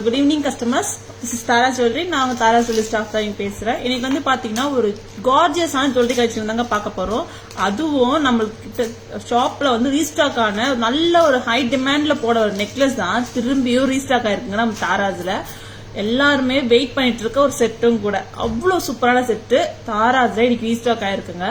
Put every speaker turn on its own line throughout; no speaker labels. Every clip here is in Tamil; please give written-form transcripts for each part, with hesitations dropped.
Good evening customers. This is Tara jewellery. நான் தாரா ஜுவல்லரி ஸ்டாஃப் தான் பேசுறேன். இன்னைக்கு வந்து பாத்தீங்கன்னா ஒரு கார்ஜியஸான ஜுவல்லரி கலெக்ஷன் தாங்க பார்க்க போறோம். அதுவும் நம்மளுக்கு ஷாப்ல வந்து ரீஸ்டாக் ஆன நல்ல ஒரு ஹை டிமாண்ட்ல போட ஒரு நெக்லஸ் தான் திரும்பியும் ரீஸ்டாக் ஆயிருக்குங்க நம்ம தாராஜ்ல. எல்லாருமே வெயிட் பண்ணிட்டு இருக்க ஒரு செட்டும் கூட. அவ்வளவு சூப்பரான செட்டு தாராஜ்ல இன்னைக்கு ரீஸ்டாக் ஆயிருக்குங்க.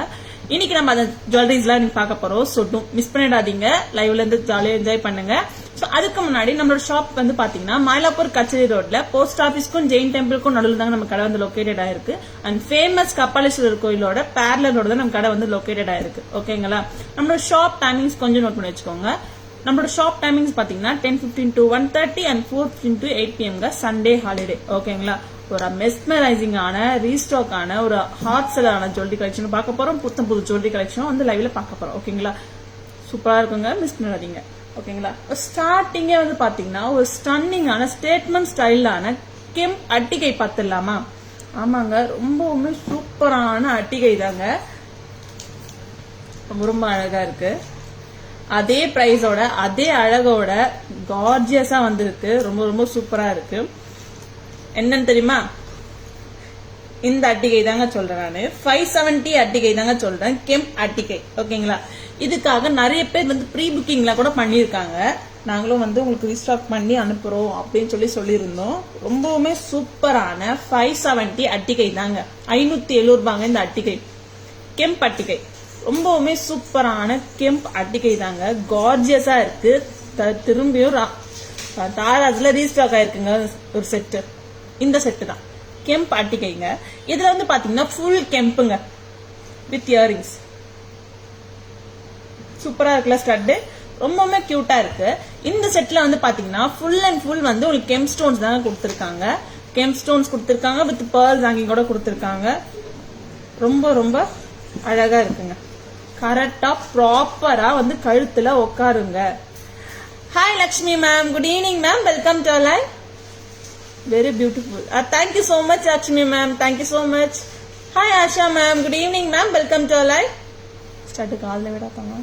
இன்னைக்கு நம்ம அந்த ஜுவல்லரிஸ்லாம் நீங்க பார்க்க போறோம். ஸோ மிஸ் பண்ணிடாதீங்க. லைவ்ல இருந்து ஜாலியா என்ஜாய் பண்ணுங்க. ஸோ அதுக்கு முன்னாடி நம்மளோட ஷாப் வந்து பாத்தீங்கன்னா மயிலாப்பூர் கச்சேரி ரோட்ல போஸ்ட் ஆபீஸ்க்கும் ஜெயின் டெம்பிளுக்கும் நடுவில் தாங்க நம்ம கடை வந்து லொகேட்டட் ஆயிருக்கு. அண்ட் ஃபேமஸ் கபாலீஸ்வரர் கோயிலோட பேரலரோட தான் நம்ம கடை வந்து லொகேட்டட் ஆயிருக்கு. ஓகேங்களா? நம்மளோட ஷாப் டைமிங்ஸ் கொஞ்சம் நோட் பண்ணி வச்சுக்கோங்க. நம்மளோட ஷாப் டைமிங்ஸ் பாத்தீங்கன்னா 10:15 to 1:30 and 4:15 to 8 PM Sunday holiday. ஓகேங்களா? ஒரு மெஸ்மரைசிங் ஆன ரீஸ்டாக் ஆன ஒரு ஹாட் செல்லான ஜுவல்லரி கலெக்ஷன் பார்க்க போறோம். புது ஜுவல்லரி கலெக்ஷன் வந்து லைவ்ல பார்க்க போறோம். ஓகேங்களா? சூப்பரா இருக்குங்க, மிஸ் பண்ணாதீங்க. ஓகேங்களா? ஸ்டார்டிங்கே வந்து பாத்தீங்கன்னா ஒரு ஸ்டன்னிங்கான ஸ்டேட்மெண்ட் ஸ்டைலான கெம் அட்டிகை பார்த்துடலாமா? ஆமாங்க, ரொம்பவுமே சூப்பரான அட்டிகை தாங்க. ரொம்ப அழகா இருக்கு. அதே பிரைஸோட அதே அழகோட கார்ஜியஸா வந்திருக்கு. ரொம்ப ரொம்ப சூப்பரா இருக்கு. என்னன்னு தெரியுமா? இந்த அட்டிகை தாங்க சொல்றேன் நானு. 570 அட்டிகை தாங்க சொல்றேன், கெம் அட்டிகை. ஓகேங்களா? இதுக்காக நிறைய பேர் வந்து ப்ரீ புக்கிங்லாம் கூட பண்ணிருக்காங்க. நாங்களும் வந்து உங்களுக்கு ரீஸ்டாக் பண்ணி அனுப்புறோம் அப்படின்னு சொல்லியிருந்தோம். ரொம்பவுமே சூப்பரான 570 அட்டிகை தாங்க. 570 ரூபாங்க இந்த அட்டிகை. கெம்ப் அட்டிகை ரொம்பவுமே சூப்பரான கெம்ப் அட்டிகை தாங்க. கார்ஜியஸா இருக்கு. திரும்பியும் தாராஜ்ல ரீஸ்டாக் ஆயிருக்குங்க ஒரு செட்டு. இந்த செட்டு தான் கெம்ப் அட்டிகைங்க. இதுல வந்து பாத்தீங்கன்னா ஃபுல் கெம்புங்க வித் இயரிங்ஸ். சூப்பரா இருக்குல்ல ஸ்டட்டு? ரொம்பவுமே கியூட்டா இருக்கு. இந்த செட்ல வந்து பாத்தீங்கன்னா ஃபுல் அண்ட் ஃபுல் வந்து உங்களுக்கு கெம் ஸ்டோன்ஸ் தாங்க கொடுத்திருக்காங்க. கெம் ஸ்டோன்ஸ் கொடுத்திருக்காங்க வித் பேர்ல் ஹேங்கிங் கூட கொடுத்திருக்காங்க. ரொம்ப ரொம்ப அழகா இருக்குங்க. கரெக்டா ப்ராப்பரா வந்து கழுத்துல உட்காருங்க. Hi Lakshmi ma'am, good evening ma'am, welcome to our live. Very beautiful. Thank you so much, Lakshmi ma'am. Thank you so much. Hi, Asha ma'am. Good evening, ma'am. Welcome to our live. Start கால்ல விடாதங்க.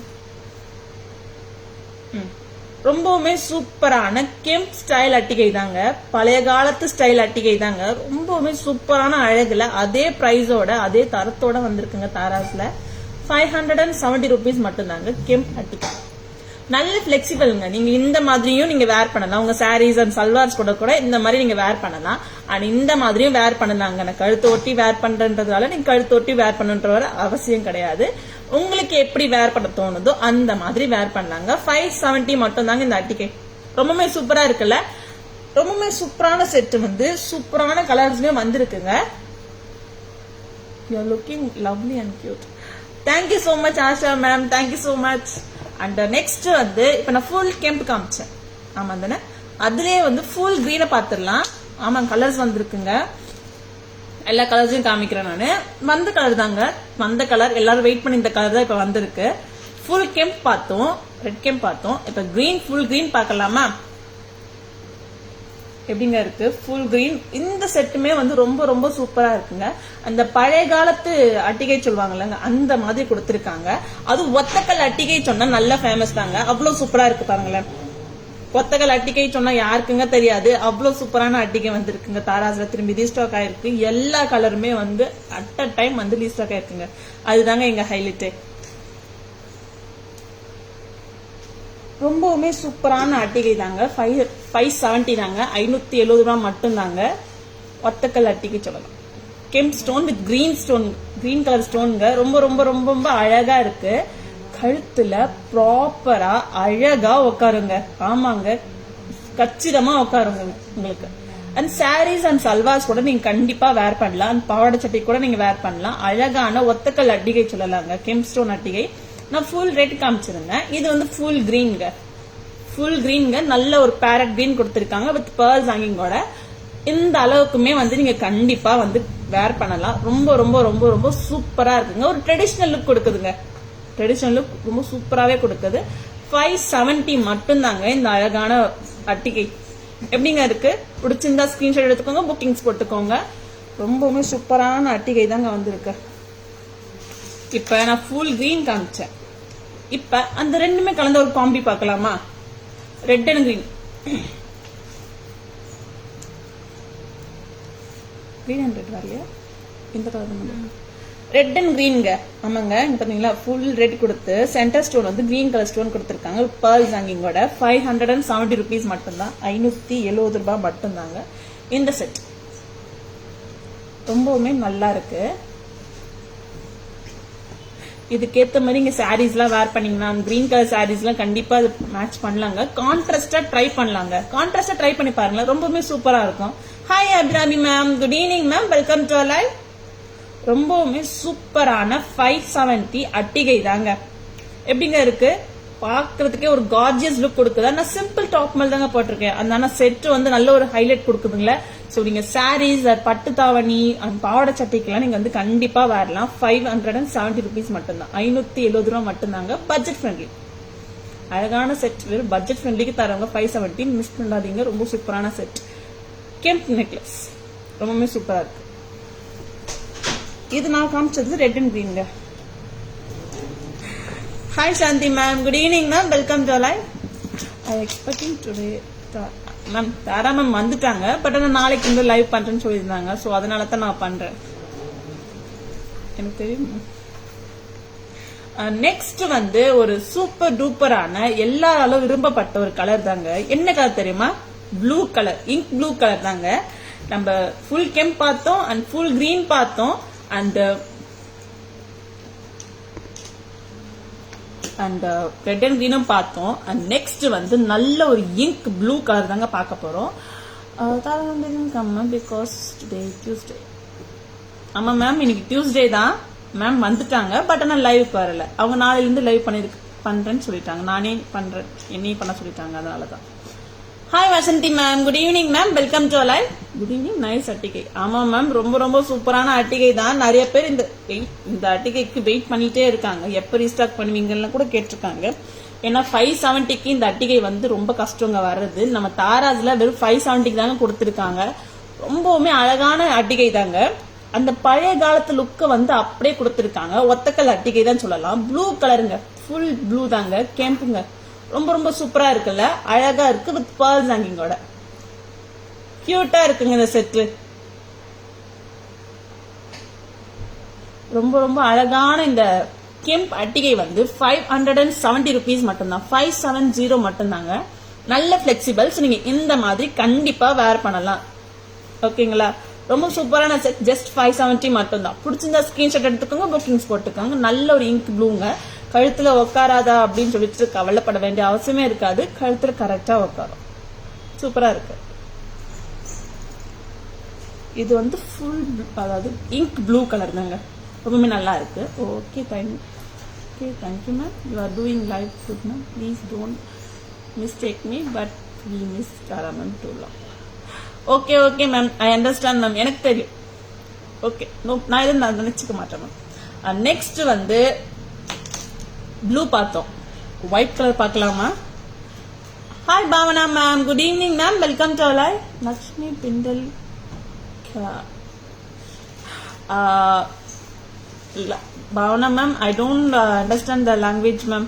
ரொம்பவுமே சூப்பரான கெம்ப் ஸ்டைல் அட்டிகை தாங்க. பழைய காலத்து ஸ்டைல் அட்டிகை தாங்க. ரொம்பவுமே சூப்பரான அழகுல அதே பிரைஸோட அதே தரத்தோட வந்திருக்குங்க தாராஸ்ல. 570 rupees மட்டும் தாங்க கெம்ப் அட்டிகை. நல்ல பிளெக்சிபிள்ங்க. நீங்க இந்த மாதிரியும் நீங்க வேர் பண்ணலாம். உங்க சாரீஸ் அண்ட் சல்வார்ஸ் கூட இந்த மாதிரி நீங்க வேர் பண்ணலாம். அண்ட் இந்த மாதிரியும் வேர் பண்ணலாங்க. நான் கழுத்து ஒட்டி வேர் பண்றதுனால நீங்க கழுத்து ஒட்டி வேர் பண்ணுன்ற அவசியம் கிடையாது. உங்களுக்கு எப்படி வேர் பண்ண தோணுதோ அந்த மாதிரி வேர் பண்ணலாங்க. 570 மட்டும் தாங்க இந்த அட்டிகை. ரொம்பவே சூப்பரா இருக்குல்ல? ரொம்பவே சூப்பரான செட் வந்து சூப்பரான கலர்ஸ்லயும் வந்திருக்குங்க. You are looking lovely and cute. Thank you so much Asha ma'am. Thank you so much. And next வந்து இப்ப நான் ஃபுல் கெம்ப் காமிச்சேன். ஆமா தானே? அதுலயே வந்து ஃபுல் கிரீனை பாத்துடலாம். ஆமா, கலர்ஸ் வந்திருக்குங்க. எல்லா கலர்ஸையும் காமிக்கிறேன் நானு. வந்த கலர் தாங்க. வந்த கலர் எல்லாரும் வெயிட் பண்ணி இந்த கலர் தான் இப்ப வந்திருக்கு. ஃபுல் கெம்ப் பார்த்தோம், ரெட் கெம்ப் பார்த்தோம். இப்ப கிரீன், ஃபுல் கிரீன் பார்க்கலாமா? எப்படிங்க இருக்கு ஃபுல் கிரீன்? இந்த செட்டுமே வந்து ரொம்ப ரொம்ப சூப்பரா இருக்குங்க. அந்த பழைய காலத்து அட்டிகை சொல்லுவாங்கல்லங்க, அந்த மாதிரி கொடுத்திருக்காங்க. அது ஒத்தக்கல் அட்டிகை சொன்னா நல்ல ஃபேமஸ் தாங்க. அவ்வளவு சூப்பரா இருக்கு பாருங்களேன். ஒத்தக்கல் அட்டிகை சொன்னா யாருக்குங்க தெரியாது? அவ்வளவு சூப்பரான அட்டிகை வந்து இருக்குங்க. தாராஸ்ல திரும்பி ரீஸ்டாக் ஆயிருக்கு. எல்லா கலருமே வந்து அட் அ டைம் வந்து ரீஸ்டாக் ஆயிருக்குங்க. அதுதாங்க எங்க ஹைலைட்டே. ரொம்பவுமே சூப்பரான அட்டிகை தாங்க. 570 தாங்க. 570 ரூபாய் மட்டும் தாங்க. ஒத்தக்கல் அட்டிகை சொல்லலாம். Kemp stone with green stone, green colour ஸ்டோனுங்க. ரொம்ப ரொம்ப ரொம்ப ரொம்ப அழகா இருக்கு. கழுத்துல ப்ராப்பரா அழகா உட்காருங்க. ஆமாங்க, கச்சிதமா உட்காருங்க உங்களுக்கு. அண்ட் சாரீஸ் அண்ட் சல்வார்ஸ் கூட நீங்க கண்டிப்பா வேர் பண்ணலாம். அண்ட் பாவாடை சட்டை கூட நீங்க வேர் பண்ணலாம். அழகான ஒத்தக்கல் அட்டிகை சொல்லலாங்க. கெம்ப் ஸ்டோன் அட்டிகை. நான் ஃபுல் ரெட் காமிச்சிருந்தேன். இது வந்து ஃபுல் கிரீன்ங்க. ஃபுல் கிரீன்ங்க. நல்ல ஒரு பேரட் கிரீன் கொடுத்திருக்காங்க வித் பேர்ல்ஸ் ஹேங்கிங்கோட. இந்த அளவுக்குமே வந்து நீங்க கண்டிப்பா வந்து வேர் பண்ணலாம். ரொம்ப ரொம்ப ரொம்ப ரொம்ப சூப்பரா இருக்குங்க. ஒரு ட்ரெடிஷனல் லுக் கொடுக்குதுங்க. ட்ரெடிஷனல் லுக் ரொம்ப சூப்பராவே கொடுக்குது. 570 மட்டும் தாங்க இந்த அழகான அட்டிகை. எப்படிங்க இருக்கு? பிடிச்சிருந்தா ஸ்கிரீன்ஷாட் எடுத்துக்கோங்க, புக்கிங்ஸ் போட்டுக்கோங்க. ரொம்பவுமே சூப்பரான அட்டிகை தாங்க வந்திருக்கு. இப்ப நான் ஃபுல் கிரீன் காமிச்சேன். இப்ப அந்த ரெண்டுமே கலந்த ஒரு காம்பி பார்க்கலாமா? Red and green. green and red வரலையா இந்த கலர் தான் ரெட் அண்ட் கிரீன்ங்க ஆமாங்க இங்க பாத்தீங்களா ஃபுல் ரெட் கொடுத்து சென்டர் ஸ்டோன் வந்து கிரீன் கலர் ஸ்டோன் கொடுத்துருக்காங்க பேர்ல்ஸ் ஹேங்கிங்கோட 570 rupees மட்டும்தான் 570 ரூபாய் மட்டும்தாங்க இந்த செட் ரொம்பவுமே நல்லா இருக்கு இதுக்கேத்த மாதிரி இங்க சாரீஸ் எல்லாம் வேர் பண்ணீங்கன்னா கிரீன் கலர் சாரீஸ் எல்லாம் கண்டிப்பா மேட்ச் பண்ணலாங்க கான்ட்ராஸ்டா ட்ரை பண்ணி பாருங்க ரொம்பவுமே சூப்பரா இருக்கும் hi Abirami ma'am good evening ma'am welcome to live ரொம்பவுமே சூப்பரான 570 அட்டிகை தாங்க எப்படிங்க இருக்கு பாக்குறதுக்கே ஒரு கார்ஜியஸ் லுக் கொடுக்குது நான் சிம்பிள் டாப் மேல் தாங்க போட்டிருக்கேன் அதனால செட் வந்து நல்ல ஒரு ஹைலைட் கொடுக்குதுங்களே சோ நீங்க சாரீஸ் பட்டு தாவணி பாவாடை சட்டைக்கெல்லாம் நீங்க வந்து கண்டிப்பா வரலாம் 570 rupees மட்டும்தான் 570 ரூபாய் மட்டும்தாங்க பட்ஜெட் ஃப்ரெண்ட்லி அழகான செட் வெறும் பட்ஜெட் ஃப்ரெண்ட்லிக்கு தரவங்க 570 மிஸ் பண்ணாதீங்க ரொம்ப சூப்பரான செட் கெம்ப் நெக்லஸ் ரொம்பவே சூப்பரா இருக்கு இது நான் காமிச்சது ரெட் அண்ட் கிரீன்ங்க hi Shanthi ma'am good evening ma'am welcome to live I expecting today ma'am Tara ma'am வந்துட்டாங்க பட் ஆனா நாளைக்கு வந்து லைவ் பண்றேன்னு சொல்லியிருந்தாங்க சோ அதனால தான் நான் பண்றேன் எனக்கு தெரியும் நெக்ஸ்ட் வந்து ஒரு சூப்பர் டூப்பரான எல்லாராலும் விரும்பப்பட்ட ஒரு கலர் தாங்க என்ன கலர் தெரியுமா blue colour ink blue colour தாங்க நம்ம ஃபுல் கெம்ப் பார்த்தோம் அண்ட் ஃபுல் கிரீன் பார்த்தோம் அண்ட் ரெட் அண்ட் கிரீனும் பார்த்தோம் அண்ட் நெக்ஸ்ட் வந்து நல்ல ஒரு இங்க் ப்ளூ கலர் தாங்க பார்க்க போறோம் பிகாஸ் டுடே டியூஸ்டே ஆமா மேம் இன்னைக்கு டியூஸ்டே தான் மேம் வந்துட்டாங்க பட் ஆனா லைவுக்கு வரல அவங்க நாளைல இருந்து லைவ் பண்றேன்னு சொல்லிட்டாங்க நானே பண்றேன் என்னையும் பண்ண சொல்லிட்டாங்க அதனாலதான் hi Vasanthi ma'am good evening ma'am welcome to live good evening nice அட்டிகை ஆமா மேம் ரொம்ப ரொம்ப சூப்பரான அட்டிகை தான் நிறைய பேர் இந்த அட்டிகைக்கு வெயிட் பண்ணிட்டே இருக்காங்க எப்ப ரீஸ்டாக் பண்ணுவீங்கன்னு கூட கேட்டிருக்காங்க ஏன்னா 570க்கு இந்த அட்டிகை வந்து ரொம்ப கஷ்டங்க வர்றது நம்ம தாராஸ்ல வெறும் 570க்கு தாங்க கொடுத்துருக்காங்க ரொம்பவுமே அழகான அட்டிகை தாங்க அந்த பழைய காலத்து லுக்க வந்து அப்படியே கொடுத்துருக்காங்க ஒத்தக்கல் அட்டிகை தான் சொல்லலாம் ப்ளூ கலருங்க ஃபுல் ப்ளூ தாங்க கேம்புங்க ரொம்ப ரொம்ப சூப்பரா இருக்குல்ல அழகா இருக்கு வித் பேர்ல்ஸ் ஹேங்கிங்கோட கியூட்டா இருக்குங்க இந்த செட்டு ரொம்ப ரொம்ப அழகான இந்த கெம்ப் அட்டிகை வந்து 570 rupees மட்டும்தான் 570 மட்டும்தாங்க நல்ல பிளெக்சிபிள் நீங்க இந்த மாதிரி கண்டிப்பா வேர் பண்ணலாம் ஓகேங்களா ரொம்ப சூப்பரான செட் ஜஸ்ட் 570 மட்டும்தான் பிடிச்சிருந்தா ஸ்கிரீன்ஷாட் எடுத்துக்கோங்க புக்கிங்ஸ் போட்டுக்கோங்க நல்ல ஒரு இங்க் ப்ளூங்க கழுத்துல உட்காராதா அப்படின்னு சொல்லிட்டு கவலைப்பட வேண்டிய அவசியமே இருக்காது கழுத்துல கரெக்டா உட்காரும் சூப்பரா இருக்கு இது வந்து ஃபுல் அதாவது இங்க் ப்ளூ கலர் தாங்க ரொம்பவே நல்லா இருக்கு okay thank you ma'am you are doing live good ma'am please don't mistake me but we miss Tara ma'am too long okay okay ma'am I understand ma'am எனக்கு தெரியும் ஓகே நான் எதுவும் நினைச்சுக்க மாட்டேன் மேம் நெக்ஸ்ட் வந்து ப்ளூ பார்த்தோம் ஒயிட் கலர் பார்க்கலாமா hi Bhavana ma'am good evening ma'am welcome to live Lakshmi pendant Bhavana ma'am I don't understand the language ma'am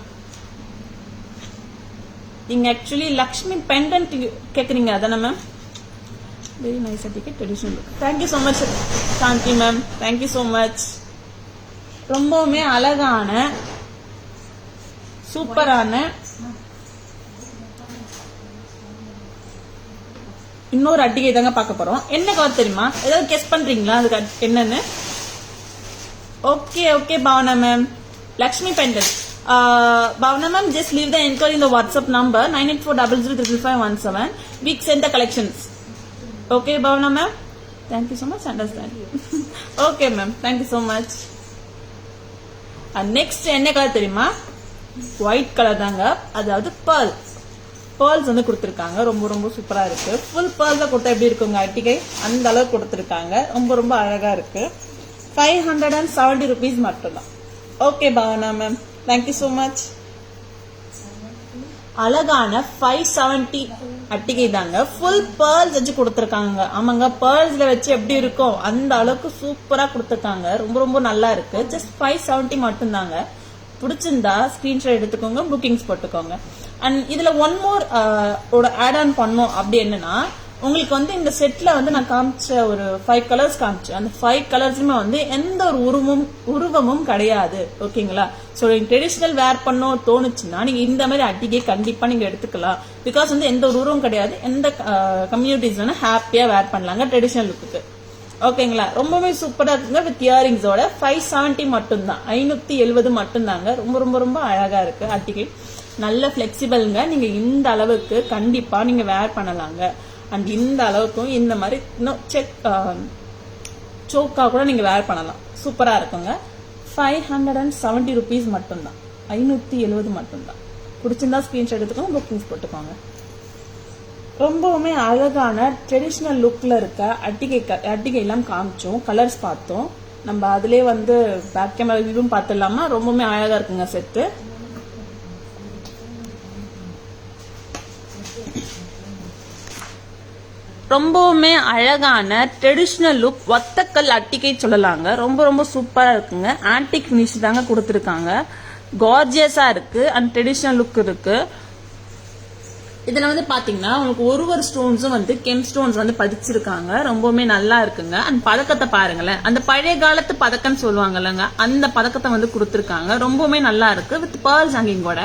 நீங்க ஆக்சுவலி லக்ஷ்மி பெண்டன்ட் கேக்குறீங்க அதானே மேம் வெரி நைஸ் அட்டிகை traditional look thank you so much Shanthi ma'am thank you so much ரொம்பவுமே அழகான சூப்பரான இன்னொரு அட்டிகை தாங்க பார்க்க போறோம் என்ன கலர் தெரியுமா ஏதாவது கெஸ் பண்றீங்களா அதுக்கு என்னன்னு okay okay Bhavana ma'am Lakshmi pendant Bhavana ma'am just leave the enquiry in the WhatsApp number 9840035517 we send the collections okay Bhavana ma'am thank you so much understand okay ma'am thank you so much next என்ன கலர் தெரியுமா ஒயிட் கலர் தாங்க அதாவது பேர்ல்ஸ் வந்து கொடுத்துருக்காங்க ரொம்ப ரொம்ப சூப்பரா இருக்கு ஃபுல் பேர்ல்ஸ் கொடுத்தா எப்படி இருக்குங்க அட்டிகை அந்த அளவுக்கு கொடுத்துருக்காங்க ரொம்ப ரொம்ப அழகா இருக்கு 570 rupees மட்டும்தான் okay Bhavana ma'am thank you so much அழகான 570 அட்டிகை தாங்க ஃபுல் பேர்ல்ஸ் வச்சு கொடுத்துருக்காங்க ஆமாங்க பேர்ல்ஸ்ல வச்சு எப்படி இருக்கும் அந்த அளவுக்கு சூப்பரா கொடுத்துருக்காங்க ரொம்ப ரொம்ப நல்லா இருக்கு ஜஸ்ட் 570 மட்டும்தாங்க பிடிச்சிருந்தா ஸ்கிரீன்ஷாட் எடுத்துக்கோங்க புக்கிங்ஸ் போட்டுக்கோங்க அண்ட் இதுல ஒன் மோர் ஆட் ஆன் பண்ணோம் அப்படி என்னன்னா உங்களுக்கு வந்து இந்த செட்ல வந்து நான் காமிச்ச ஒரு 5 கலர்ஸ் காமிச்சேன். அந்த 5 கலர்ஸுமே வந்து எந்த ஒரு உருவமும் கிடையாது. ஓகேங்களா? ஸோ ட்ரெடிஷ்னல் வேர் பண்ணோம் தோணுச்சுன்னா நீங்க இந்த மாதிரி அட்டிகை கண்டிப்பா நீங்க எடுத்துக்கலாம். பிகாஸ் வந்து எந்த ஒரு உருவம் கிடையாது. எந்த கம்யூனிட்டிஸ் வேணா ஹாப்பியா வேர் பண்ணலாங்க ட்ரெடிஷ்னல் லுக்கு. ஓகேங்களா? ரொம்பவே சூப்பரா இருக்குங்க. வித் இயரிங்ஸோட 570 மட்டும்தான், 570 மட்டும்தாங்க. ரொம்ப ரொம்ப ரொம்ப அழகா இருக்கு அட்டிகை. நல்ல பிளெக்சிபிள்ங்க. நீங்க இந்த அளவுக்கு கண்டிப்பா நீங்க வேர் பண்ணலாங்க. அண்ட் இந்த அளவுக்கும் இந்த மாதிரி செக் சோக்கா கூட நீங்க வேர் பண்ணலாம். சூப்பரா இருக்குங்க. 570 rupees மட்டும்தான், 570 மட்டும்தான். பிடிச்சிருந்தா ஸ்கிரீன்ஷாட் எடுத்துக்கோங்க, புக்கிங்ஸ் போட்டுக்கோங்க. ரொம்பவுமே அழகான ட்ரெடிஷ்னல் லுக்ல இருக்க அட்டிகை எல்லாம் காமிச்சோம், கலர்ஸ் பார்த்தோம். நம்ம அதுலயே வந்து பேக் கேமரா வியூவும் பார்த்துடலாமா? ரொம்பவுமே அழகா இருக்குங்க செட்டு. ரொம்பவுமே அழகான ட்ரெடிஷ்னல் லுக் ஒத்தக்கல் அட்டிகை சொல்லலாங்க. ரொம்ப ரொம்ப சூப்பரா இருக்குங்க. ஆன்டிக் ஃபினிஷ் தாங்க கொடுத்துருக்காங்க. கார்ஜியஸா இருக்கு அண்ட் ட்ரெடிஷ்னல் லுக் இருக்கு. இதுல வந்து பாத்தீங்கன்னா உங்களுக்கு ஒரு ஸ்டோன்ஸும் வந்து கெம் ஸ்டோன்ஸ் வந்து பதிச்சிருக்காங்க. ரொம்பவுமே நல்லா இருக்குங்க. அந்த பதக்கத்தை பாருங்களேன், அந்த பழைய காலத்து பதக்கம்னு சொல்லுவாங்கல்லங்க, அந்த பதக்கத்தை வந்து கொடுத்துருக்காங்க. ரொம்பவுமே நல்லா இருக்கு. வித் பேர்ல்ஸ் ஹேங்கிங்கோட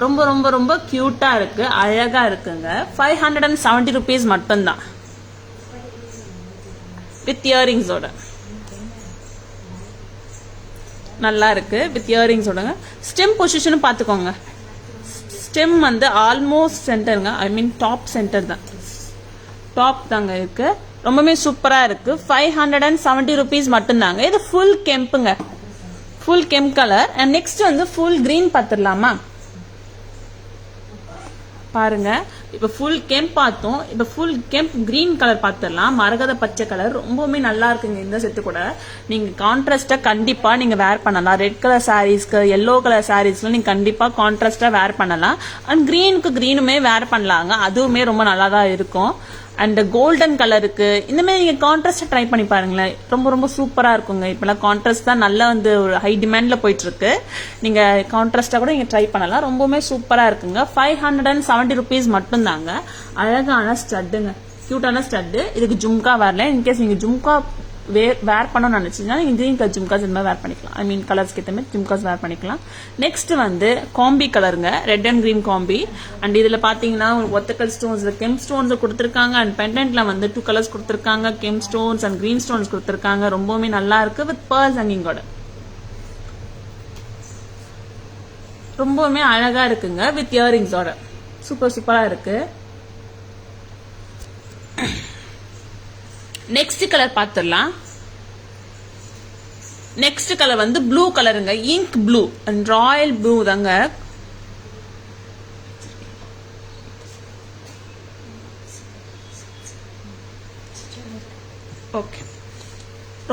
ரொம்ப ரொம்ப ரொம்ப கியூட்டா இருக்கு, அழகா இருக்குங்க. 570 rupees மட்டும்தான் வித் இயரிங்ஸோட. நல்லா இருக்கு வித் இயரிங்ஸோட. ஸ்டெம் பொசிஷனும் பாத்துக்கோங்க. ஸ்டெம் வந்து ஆல்மோஸ்ட் சென்டருங்க, ஐ மீன் டாப் சென்டர் தான், டாப் தாங்க இருக்கு. ரொம்பவே சூப்பரா இருக்கு. 570 rupees மட்டும்தாங்க. இது ஃபுல் கெம்புங்க, full kemp colour. And next வந்து ஃபுல் கிரீன் பாத்துடலாமா? பாருங்க, இப்ப ஃபுல் கெம்ப் பார்த்தோம், இப்ப ஃபுல் கெம்ப் கிரீன் கலர் பாத்துடலாம். மரகத பச்சை கலர் ரொம்பவுமே நல்லா இருக்குங்க. இந்த செட்டு கூட நீங்க கான்ட்ராஸ்டா கண்டிப்பா நீங்க வேர் பண்ணலாம். ரெட் கலர் சாரீஸ்க்கு, எல்லோ கலர் சாரீஸ்ல நீங்க கண்டிப்பா கான்ட்ராஸ்டா வேர் பண்ணலாம். அண்ட் கிரீனுக்கு கிரீனுமே வேர் பண்ணலாங்க, அதுவுமே ரொம்ப நல்லா தான் இருக்கும். அண்ட் கோல்டன் கலருக்கு இந்த மாதிரி நீங்க கான்ட்ராஸ்டா ட்ரை பண்ணி பாருங்களேன். ரொம்ப ரொம்ப சூப்பரா இருக்குங்க. இப்பெல்லாம் கான்ட்ராஸ்ட் தான் நல்லா வந்து ஒரு ஹை டிமாண்ட்ல போயிட்டு இருக்கு. நீங்க கான்ட்ராஸ்டா கூட நீங்க ட்ரை பண்ணலாம். ரொம்பவுமே சூப்பரா இருக்குங்க. 570 rupees மட்டும்தாங்க. அழகான ஸ்டட்டுங்க, கியூட்டான ஸ்டட்டு. இதுக்கு ஜும்கா வரல. இன்கேஸ் நீங்க ஜும்கா வேர் பண்ணணும்னு நினைச்சீங்கன்னா நீங்க கிரீன் கலர் ஜும்காஸ் இந்த மாதிரி வேர் பண்ணிக்கலாம். ஐ மீன் கலர்ஸ்க்கு ஏற்ற மாதிரி ஜும்காஸ் வேர் பண்ணிக்கலாம். நெக்ஸ்ட் வந்து காம்பி கலருங்க, red and green combi. And இதுல பாத்தீங்கன்னா ஒத்தக்கல் ஸ்டோன்ஸ், கெம் ஸ்டோன்ஸ் கொடுத்திருக்காங்க. அண்ட் பெண்டன்ட்ல வந்து 2 கலர்ஸ் கொடுத்திருக்காங்க, gem stones and green stones கொடுத்திருக்காங்க. ரொம்பவுமே நல்லா இருக்கு. வித் பேர்ல்ஸ் ஹேங்கிங்கோட ரொம்பவுமே அழகா இருக்குங்க. வித் இயரிங்ஸோட சூப்பர் சூப்பரா இருக்கு. நெக்ஸ்ட் கலர் பாத்துடலாம். நெக்ஸ்ட் கலர் வந்து ப்ளூ கலருங்க, ink blue and royal blue தாங்க. ஓகே,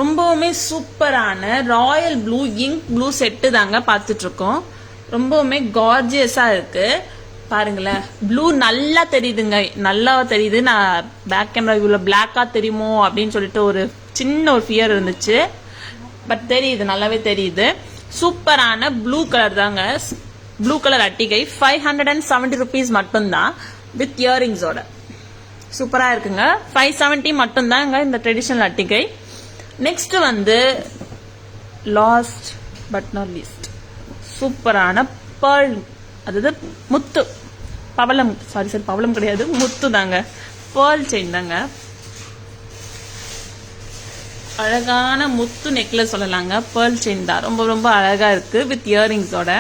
ரொம்பவுமே சூப்பரான royal blue ink blue set தாங்க பாத்துட்டு இருக்கோம். ரொம்பவுமே கார்ஜியஸா இருக்கு. பாருங்களேன், ப்ளூ நல்லா தெரியுதுங்க, நல்லா தெரியுது. நான் பேக் கேமரா வியூல பிளாக்கா தெரியுமோ அப்படின்னு சொல்லிட்டு ஒரு சின்ன ஒரு ஃபியர் இருந்துச்சு. பட் தெரியுது, நல்லாவே தெரியுது. சூப்பரான ப்ளூ கலர் தாங்க. ப்ளூ கலர் அட்டிகை 570 rupees மட்டும்தான் வித் இயரிங்ஸோட. சூப்பரா இருக்குங்க. 570 மட்டும்தாங்க இந்த ட்ரெடிஷனல் அட்டிகை. நெக்ஸ்ட் வந்து லாஸ்ட் பட் நாட் லீஸ்ட் சூப்பரான பேர்ல், அதாவது முத்து பவளம், சாரி பவளம் கிடையாது, முத்து தாங்க. பேர்ல் செயின் தாங்க. அழகான முத்து நெக்லஸ் சொல்லலாங்க. பேர்ல் செயின் தான். ரொம்ப ரொம்ப அழகா இருக்கு. வித் இயரிங்ஸோட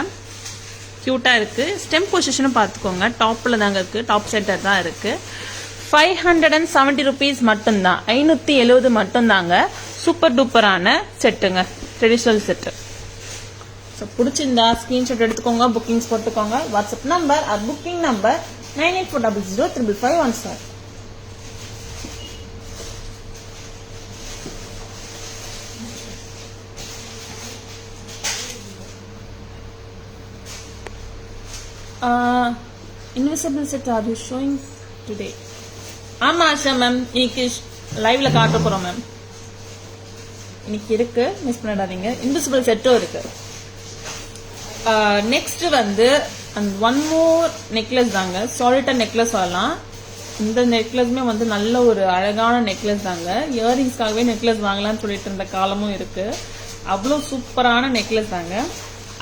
கியூட்டா இருக்கு. ஸ்டெம் பொசிஷனும் பார்த்துக்கோங்க, டாப்ல தாங்க இருக்கு, டாப் சென்டர் தான் இருக்கு. 570 rupees மட்டும்தான், 570 மட்டும்தாங்க. சூப்பர் டூப்பரான செட்டுங்க, ட்ரெடிஷனல் செட்டு. பிடிச்சிருந்தா ஸ்கிரீன்ஷாட் எடுத்துக்கோங்க, புக்கிங்ஸ் போட்டுக்கோங்க. WhatsApp number or booking number 9840055517. Invisible set are you showing today? ஆமா ஆஷா மேம், இன்னைக்கு லைவ்ல காட்ட போறோம் மேம். இன்னைக்கு இருக்கு, மிஸ் பண்ணிடாதீங்க. இன்விசிபிள் செட்டும் இருக்கு. நெக்ஸ்ட் வந்து ஒன் மோர் நெக்லஸ் தாங்க. சாலிட்டர் நெக்லஸ் சொல்லலாம். இந்த நெக்லஸ்மே வந்து நல்ல ஒரு அழகான நெக்லஸ் தாங்க. இயரிங்ஸ்க்காகவே நெக்லஸ் வாங்கலாம்னு சொல்லிட்டு இருந்த காலமும் இருக்கு. அவ்வளோ சூப்பரான நெக்லஸ் தாங்க.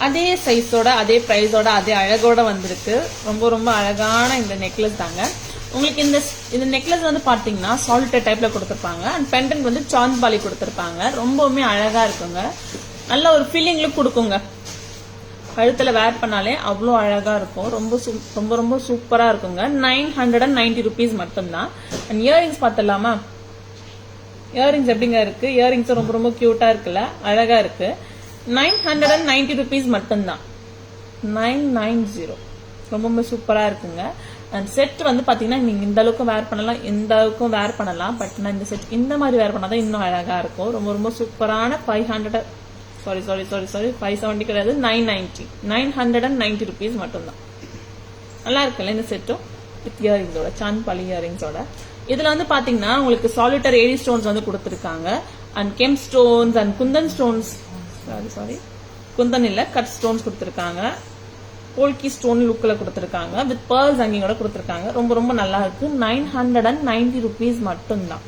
அதே சைஸோட அதே பிரைஸோட அதே அழகோட வந்திருக்கு. ரொம்ப ரொம்ப அழகான இந்த நெக்லஸ் தாங்க. உங்களுக்கு இந்த நெக்லஸ் வந்து பாத்தீங்கன்னா சாலிட்டர் டைப்ல கொடுத்துருப்பாங்க. அண்ட் பெண்டன்ட் வந்து சாந்த்பாலி கொடுத்துருப்பாங்க. ரொம்பவுமே அழகா இருக்குங்க. நல்ல ஒரு ஃபீலிங் லுக் கொடுக்குங்க. கழுத்துல வேர் பண்ணாலே அவ்வளோ அழகா இருக்கும். ரொம்ப ரொம்ப சூப்பரா இருக்குங்க. 990 rupees மட்டும்தான். அண்ட் இயரிங்ஸ் பார்த்துடலாமா? இயரிங்ஸ் எப்படிங்க இருக்கு? இயரிங்ஸ் ரொம்ப ரொம்ப கியூட்டா இருக்குல்ல, அழகா இருக்கு. 990 rupees மட்டும்தான். 990 ரொம்ப சூப்பரா இருக்குங்க. அண்ட் செட் வந்து பாத்தீங்கன்னா நீங்க இந்த அளவுக்கு வேர் பண்ணலாம், இந்த அளவுக்கும் வேர் பண்ணலாம். பட் நான் இந்த செட் இந்த மாதிரி வேர் பண்ணாதான் இன்னும் அழகா இருக்கும். ரொம்ப ரொம்ப சூப்பரான 570 கிடையாது, 990 rupees மட்டும்தான். நல்லா இருக்குல்ல இந்த செட்டும் வித் இயரிங்ஸோட, சாந்த்பாலி இயரிங்ஸோட. இதுல வந்து பாத்தீங்கன்னா உங்களுக்கு சாலிட்டர் ஏடி ஸ்டோன்ஸ் வந்து கொடுத்துருக்காங்க. And gem stones and Kundan stones, Kundan இல்ல கட் ஸ்டோன்ஸ் கொடுத்துருக்காங்க. போல்கி ஸ்டோன் லுக்ல கொடுத்துருக்காங்க. வித் பேர்ல்ஸ் ஹங்கிங்கோட கொடுத்துருக்காங்க. ரொம்ப ரொம்ப நல்லா இருக்கு. 990 rupees மட்டும்தான்.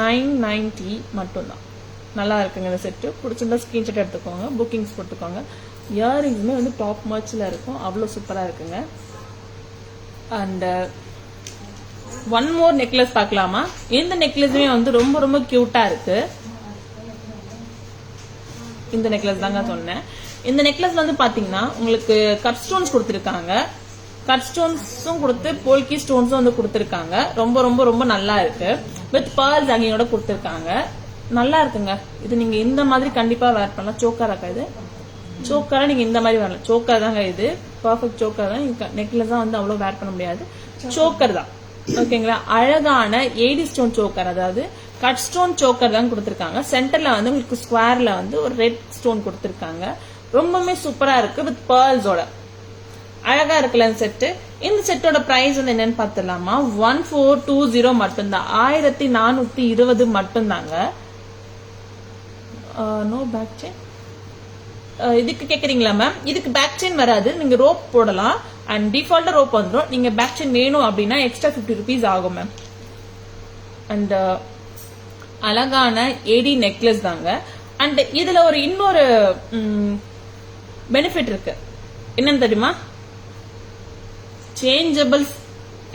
990 மட்டும்தான். நல்லா இருக்குங்க இந்த செட்டு. பிடிச்சிருந்தா ஸ்கிரீன்ஷாட் எடுத்துக்கோங்க, புக்கிங்ஸ் போட்டுக்கோங்க. இயரிங்ஸுமே வந்து டாப் மர்ச்ல இருக்கும். அவ்வளோ சூப்பரா இருக்குங்க. அண்ட் ஒன் மோர் நெக்லஸ் பார்க்கலாமா? இந்த நெக்லஸுமே வந்து ரொம்ப ரொம்ப கியூட்டா இருக்கு. இந்த நெக்லஸ் தாங்க சொன்னேன். இந்த நெக்லஸ்ல வந்து பாத்தீங்கன்னா உங்களுக்கு கட் ஸ்டோன்ஸ் கொடுத்துருக்காங்க. கட் ஸ்டோன்ஸும் கொடுத்து போல்கி ஸ்டோன்ஸும் வந்து கொடுத்துருக்காங்க. ரொம்ப ரொம்ப ரொம்ப நல்லா இருக்கு. வித் பேர்ல்ஸ் ஹங்கிங்கோட கொடுத்துருக்காங்க. நல்லா இருக்குங்க. இது நீங்க இந்த மாதிரி கண்டிப்பா வேர் பண்ணலாம். சோக்கராக்கா இது? சோக்கரா நீங்க இந்த மாதிரி வரலாம். சோக்கர் தாங்க இது. பர்ஃபெக்ட் சோக்கர் தான். நெக்லஸ் தான் வந்து அவ்வளவு வேர் பண்ண முடியாது. சோக்கர் தான். ஓகேங்களா? அழகான ஏடி ஸ்டோன் சோக்கர், அதாவது கட் ஸ்டோன் சோக்கர் தான் கொடுத்துருக்காங்க. சென்டர்ல வந்து உங்களுக்கு ஸ்கொயர்ல வந்து ஒரு ரெட் ஸ்டோன் கொடுத்துருக்காங்க. ரொம்பவுமே சூப்பரா இருக்கு. வித் பேர்ல்ஸோட அழகா இருக்குல்ல இந்த செட்டு. இந்த செட்டோட பிரைஸ் வந்து என்னன்னு பாத்துலாமா? 1420 மட்டும்தான். 1420 மட்டும்தாங்க. No back chain. இதுக்கு கேக்குறீங்களா மேம்? இதுக்கு பேக் செயின் வராது. நீங்க ரோப் போடலாம். அண்ட் டிஃபால்ட்டா ரோப் வந்துடும். நீங்க பேக் செயின் வேணும் அப்படின்னா எக்ஸ்ட்ரா 50 rupees ஆகும் மேம். அண்ட் அழகான ஏடி நெக்லஸ் தாங்க. அண்ட் இதுல ஒரு இன்னொரு பெனிஃபிட் இருக்கு. என்னன்னு தெரியுமா? சேஞ்சபிள்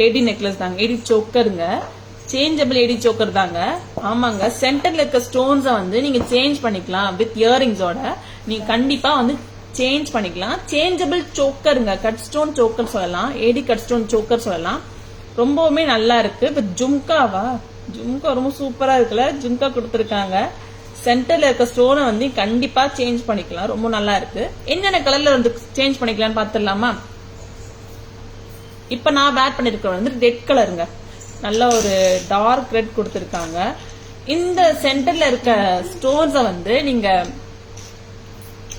ஏடி நெக்லஸ் தாங்க. ஏடி சோக்கருங்க. சேஞ்சபிள் ஏடி சோக்கர் தாங்க. ஆமாங்க. சென்டர்ல இருக்க ஸ்டோன்ஸ வந்து நீங்க சேஞ்ச் பண்ணிக்கலாம். வித் இயரிங்ஸோட நீங்க கண்டிப்பா வந்து சேஞ்ச் பண்ணிக்கலாம். சேஞ்சபிள் சோக்கருங்க. கட் ஸ்டோன் சோக்கர் சொல்லலாம், ஏடி கட் ஸ்டோன் சோக்கர் சொல்லலாம். ரொம்பவுமே நல்லா இருக்கு. வித் ஜும்காவா? ஜும்கா ரொம்ப சூப்பரா இருக்குல்ல. ஜும்கா கொடுத்துருக்காங்க. சென்டர்ல இருக்க ஸ்டோனை வந்து கண்டிப்பா சேஞ்ச் பண்ணிக்கலாம். ரொம்ப நல்லா இருக்கு. என்னென்ன கலர்ல வந்து சேஞ்ச் பண்ணிக்கலாம்னு பாத்துடலாமா? இப்ப நான் வேர் பண்ணிருக்க வந்து ரெட் கலருங்க. நல்ல ஒரு டார்க் ரெட் கொடுத்துருக்காங்க. இந்த சென்டர்ல இருக்க ஸ்டோன்ஸ வந்து நீங்க